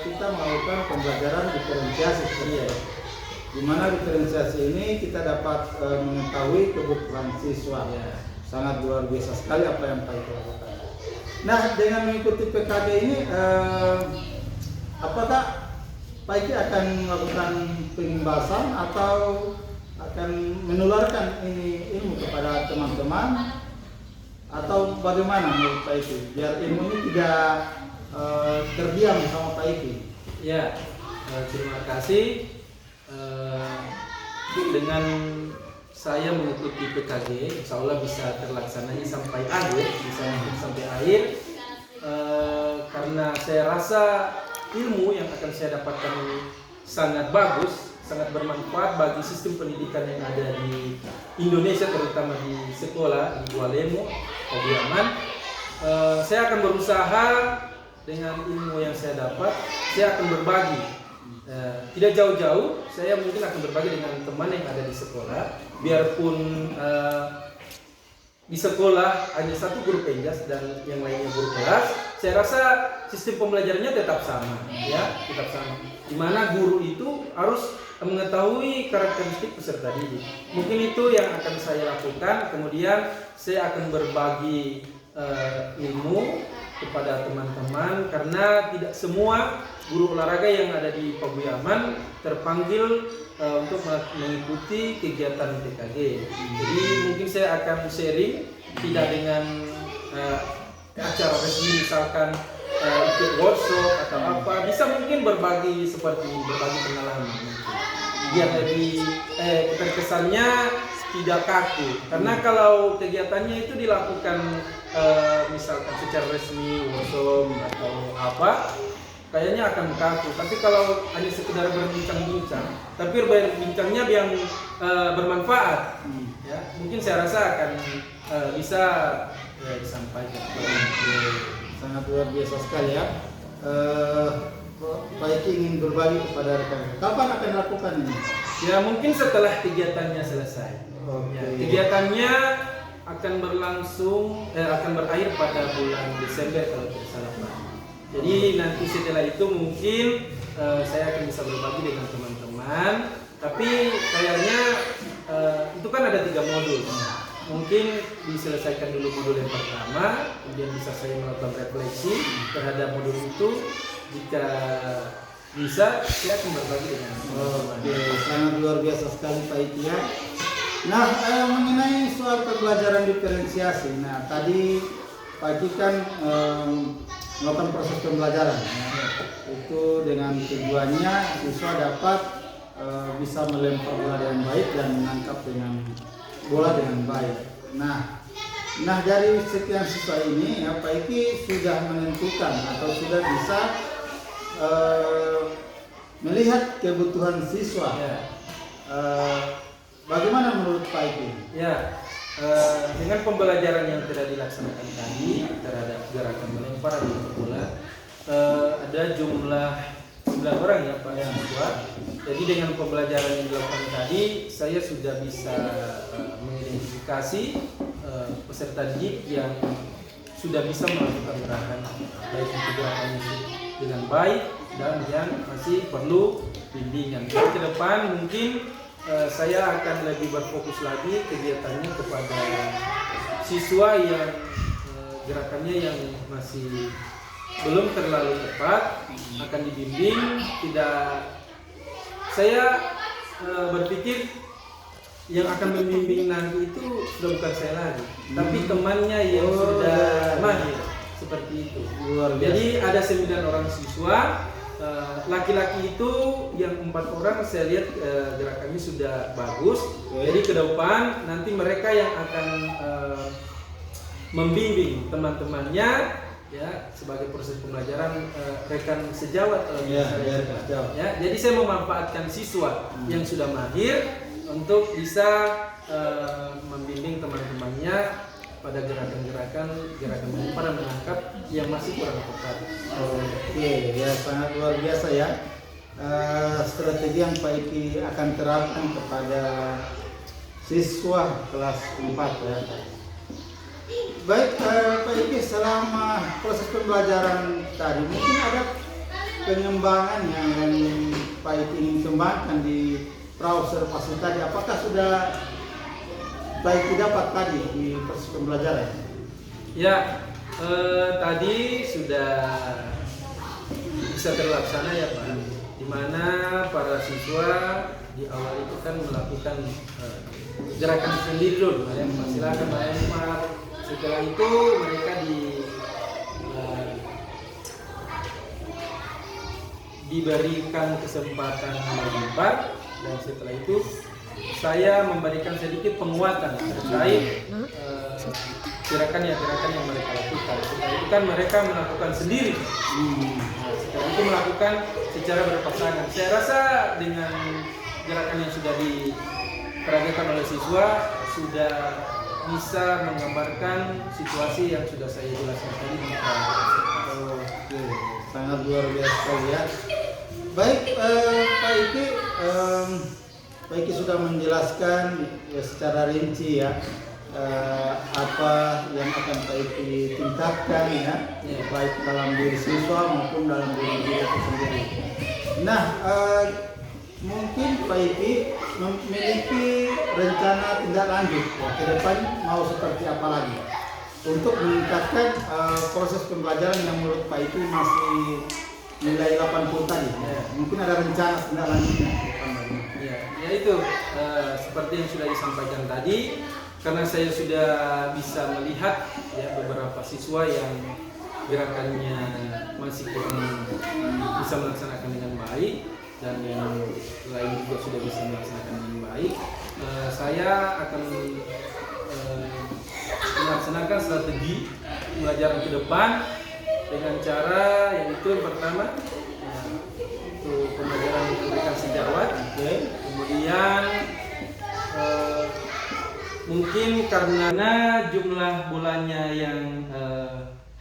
kita melakukan pembelajaran diferensiasi sebenarnya. Di mana diferensiasi ini kita dapat mengetahui kebutuhan siswa. Sangat luar biasa sekali apa yang Pak Iki lakukan. Nah, dengan mengikuti PKG ini, apakah Pak Iki akan melakukan pengimbasan atau akan menularkan ini ilmu kepada teman-teman, atau bagaimana menurut Pak Iki biar ilmu ini tidak terdiam sama Pak Iki?
Ya, terima kasih. Dengan saya mengikuti PKG, insya Allah bisa terlaksananya sampai akhir, karena saya rasa ilmu yang akan saya dapatkan ini sangat bagus, sangat bermanfaat bagi sistem pendidikan yang ada di Indonesia, terutama di sekolah di Bualemo, Pabuyaman. Saya akan berusaha dengan ilmu yang saya dapat, saya akan berbagi. Tidak jauh-jauh, saya mungkin akan berbagi dengan teman yang ada di sekolah. Biarpun di sekolah hanya satu guru penjas dan yang lainnya guru kelas, saya rasa sistem pembelajarannya tetap sama, ya, tetap sama. Di mana guru itu harus mengetahui karakteristik peserta didik. Mungkin itu yang akan saya lakukan. Kemudian saya akan berbagi ilmu kepada teman-teman, karena tidak semua guru olahraga yang ada di Pabuyaman terpanggil untuk mengikuti kegiatan PKG. Jadi mungkin saya akan sharing, tidak dengan acara resmi, misalkan ikut workshop atau apa, bisa mungkin berbagi seperti ini, berbagi pengalaman biar lebih kesannya tidak kaku. Karena kalau kegiatannya itu dilakukan misalkan secara resmi, workshop atau apa, kayaknya akan kaku. Tapi kalau hanya sekedar berbincang-bincang, tapi berbincangnya yang bermanfaat, ya, mungkin saya rasa akan bisa disampaikan.
Sangat luar biasa sekali ya. Pak Iki ingin berbagi kepada rekan. Kapan akan lakukan ini?
Ya, mungkin setelah kegiatannya selesai. Ya, kegiatannya akan berlangsung, akan berakhir pada bulan Desember kalau tidak salah Pak. Jadi nanti setelah itu mungkin saya akan bisa berbagi dengan teman-teman. Tapi kayaknya itu kan ada 3 modul. Mungkin diselesaikan dulu modul yang pertama, kemudian bisa saya melakukan refleksi terhadap modul itu. Jika bisa, saya akan berbagi dengan teman-teman.
Sangat luar biasa sekali Pak Iki ya. Nah, mengenai soal pembelajaran diferensiasi. Nah, tadi Pak Pak Eki kan melakukan proses pembelajaran. Itu dengan tujuannya siswa dapat bisa melempar bola dengan baik dan menangkap bola dengan baik. Nah dari sekian siswa ini ya Pak Eki sudah menentukan atau sudah bisa melihat kebutuhan siswa. Bagaimana menurut Pak Eki?
Ya, dengan pembelajaran yang telah dilaksanakan tadi terhadap gerakan melempar atau bola, ada jumlah 9 orang ya Pak siswa. Jadi dengan pembelajaran yang dilakukan tadi, saya sudah bisa mengidentifikasi peserta didik yang sudah bisa melakukan gerakan, baik itu gerakannya dengan baik dan yang masih perlu bimbingan. Jadi ke depan mungkin saya akan lebih berfokus lagi kegiatannya kepada siswa yang gerakannya yang masih belum terlalu tepat, akan dibimbing. Saya berpikir yang akan membimbing nanti itu sudah bukan saya lagi, tapi temannya yang sudah mahir seperti itu. Jadi ada 9 orang siswa. Laki-laki itu yang 4 orang saya lihat gerakannya sudah bagus. Jadi ke depan nanti mereka yang akan membimbing teman-temannya ya sebagai proses pembelajaran rekan sejawat ya, jadi saya memanfaatkan siswa yang sudah mahir untuk bisa membimbing teman-temannya pada gerakan melempar dan menangkap yang masih kurang tepat.
Oke, ya sangat luar biasa ya strategi yang Pak Eki akan terapkan kepada siswa kelas 4 ya. Baik Pak Eki, selama proses pembelajaran tadi mungkin ada pengembangan yang Pak Eki ingin kembangkan di praobservasi tadi. Apakah sudah Pak Eki dapat tadi di proses pembelajaran?
Ya, tadi sudah bisa terlaksana ya Pak, di mana para siswa di awal itu kan melakukan gerakan sendiri dulu, yang silakan melempar. Setelah itu mereka diberikan kesempatan melempar, dan setelah itu saya memberikan sedikit penguatan terkait gerakan yang mereka lakukan. Setelah itu kan mereka melakukan sendiri. Setelah itu melakukan secara berpasangan. Saya rasa dengan gerakan yang sudah diperagakan oleh siswa sudah bisa menggambarkan situasi yang sudah saya jelaskan tadi di
Oke, sangat luar biasa ya. Baik Pak Eki, Pak Eki sudah menjelaskan ya, secara rinci ya apa yang akan Pak Eki tingkatkan ya, baik dalam diri siswa maupun dalam diri kita sendiri. Nah, mungkin Pak Eki memiliki rencana tindak lanjut ya, ke depan mau seperti apa lagi untuk meningkatkan proses pembelajaran yang menurut Pak Eki masih nilai 80 tadi. Mungkin ada rencana tindak lanjutnya.
Ya itu seperti yang sudah disampaikan tadi, karena saya sudah bisa melihat ya beberapa siswa yang gerakannya masih kurang bisa melaksanakan dengan baik, dan yang lain juga sudah bisa melaksanakan dengan baik. Saya akan melaksanakan strategi pembelajaran ke depan dengan cara yang itu yang pertama untuk pembelajaran rekan sejawat. Kemudian mungkin karena jumlah bolanya yang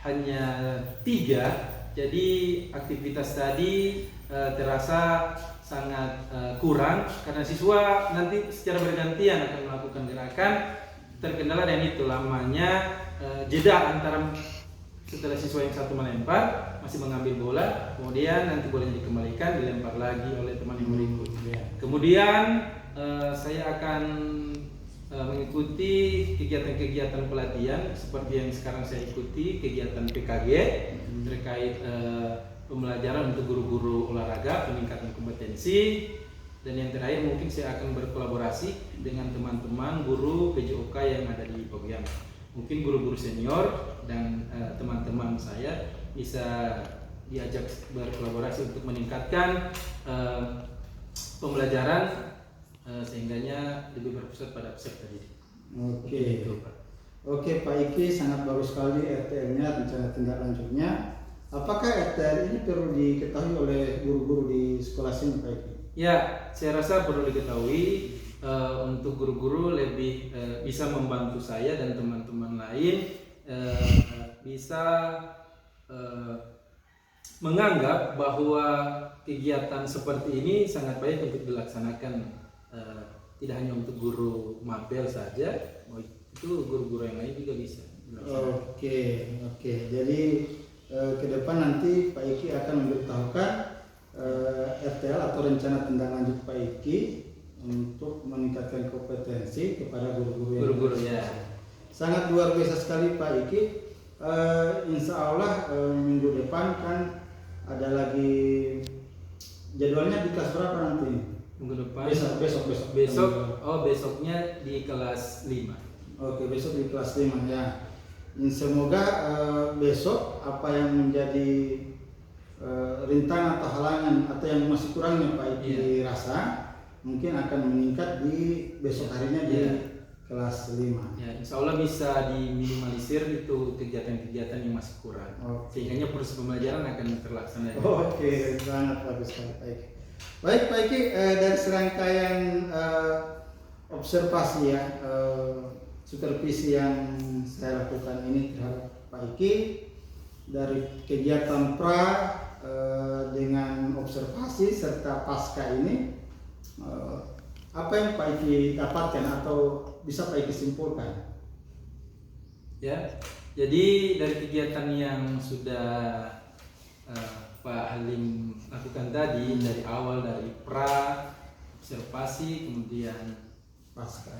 hanya 3, jadi aktivitas tadi terasa sangat kurang karena siswa nanti secara bergantian akan melakukan gerakan. Terkendala dan itu lamanya jeda antara setelah siswa yang satu melempar masih mengambil bola, kemudian nanti bolanya dikembalikan dilempar lagi oleh teman yang berikut. Kemudian saya akan mengikuti kegiatan-kegiatan pelatihan seperti yang sekarang saya ikuti, kegiatan PKG terkait pembelajaran untuk guru-guru olahraga, peningkatan kompetensi, dan yang terakhir mungkin saya akan berkolaborasi dengan teman-teman guru PJOK yang ada di Paguyangan. mungkin guru-guru senior dan teman-teman saya bisa diajak berkolaborasi untuk meningkatkan pembelajaran sehingganya lebih berpusat pada peserta didik.
Oke.
Itu, Pak.
Oke Pak Iki, sangat bagus sekali RTL-nya, rencana tindak lanjutnya. Apakah RTL ini perlu diketahui oleh guru-guru di sekolah sini Pak Iki?
Ya, saya rasa perlu diketahui untuk guru-guru lebih bisa membantu saya dan teman-teman lain bisa menganggap bahwa kegiatan seperti ini sangat baik untuk dilaksanakan, tidak hanya untuk guru mapel saja, itu guru-guru yang lain juga bisa dilaksanakan.
Oke. Jadi ke depan nanti Pak Iki akan memberitahukan RTL atau rencana tindak lanjut Pak Iki untuk meningkatkan kompetensi kepada guru-guru yang
ya.
sangat luar biasa sekali Pak Iki. Insya Allah minggu depan kan ada lagi jadwalnya di kelas berapa nanti?
Minggu depan
Besok.
Besoknya di kelas 5.
Oke, besok di kelas 5 ya. Semoga besok apa yang menjadi rintangan atau halangan atau yang masih kurangnya Pak Iki rasa mungkin akan meningkat di besok harinya di kelas 5.
Ya, insya Allah bisa diminimalisir itu kegiatan-kegiatan yang masih kurang. Sehingga proses pembelajaran akan terlaksana.
Oke, sangat bagus sekali Pak Iki. Baik Pak Iki, dari serangkaian observasi ya, supervisi yang saya lakukan ini terhadap Pak Iki dari kegiatan pra dengan observasi serta pasca ini, apa yang Pak Iki dapatkan atau bisa Pak Iki simpulkan?
Ya, jadi dari kegiatan yang sudah Pak Halim lakukan tadi, dari awal dari pra, observasi, kemudian pasca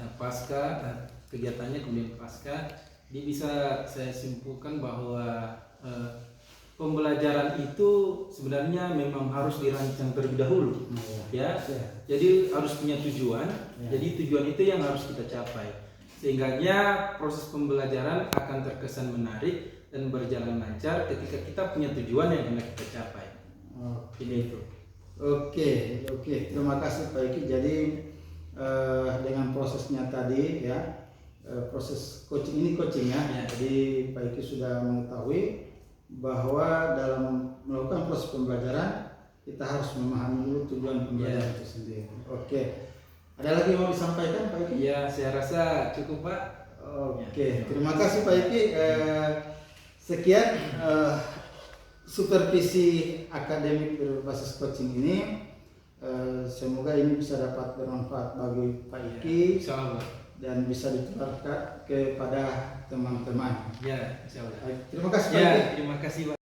kegiatannya, kemudian pasca, dia bisa saya simpulkan bahwa pembelajaran itu sebenarnya memang harus dirancang terlebih dahulu, ya. Jadi harus punya tujuan. Jadi tujuan itu yang harus kita capai. Sehingganya proses pembelajaran akan terkesan menarik dan berjalan lancar ketika kita punya tujuan yang hendak kita capai. Itu.
Oke. Terima kasih Pak Iki. Jadi dengan prosesnya tadi ya, proses coaching ya. Jadi Pak Iki sudah mengetahui bahwa dalam melakukan proses pembelajaran kita harus memahami dulu tujuan pembelajaran itu sendiri. Oke. Ada lagi yang mau disampaikan Pak Iki?
Ya, saya rasa cukup Pak.
Oke. Terima kasih Pak Iki. Sekian supervisi akademik berbasis coaching ini. Semoga ini bisa dapat bermanfaat bagi Pak Iki.
Insyaallah.
Dan bisa ditularkan kepada teman-teman.
Ya, insyaallah.
Terima kasih Pak Iki.
Terima kasih Pak.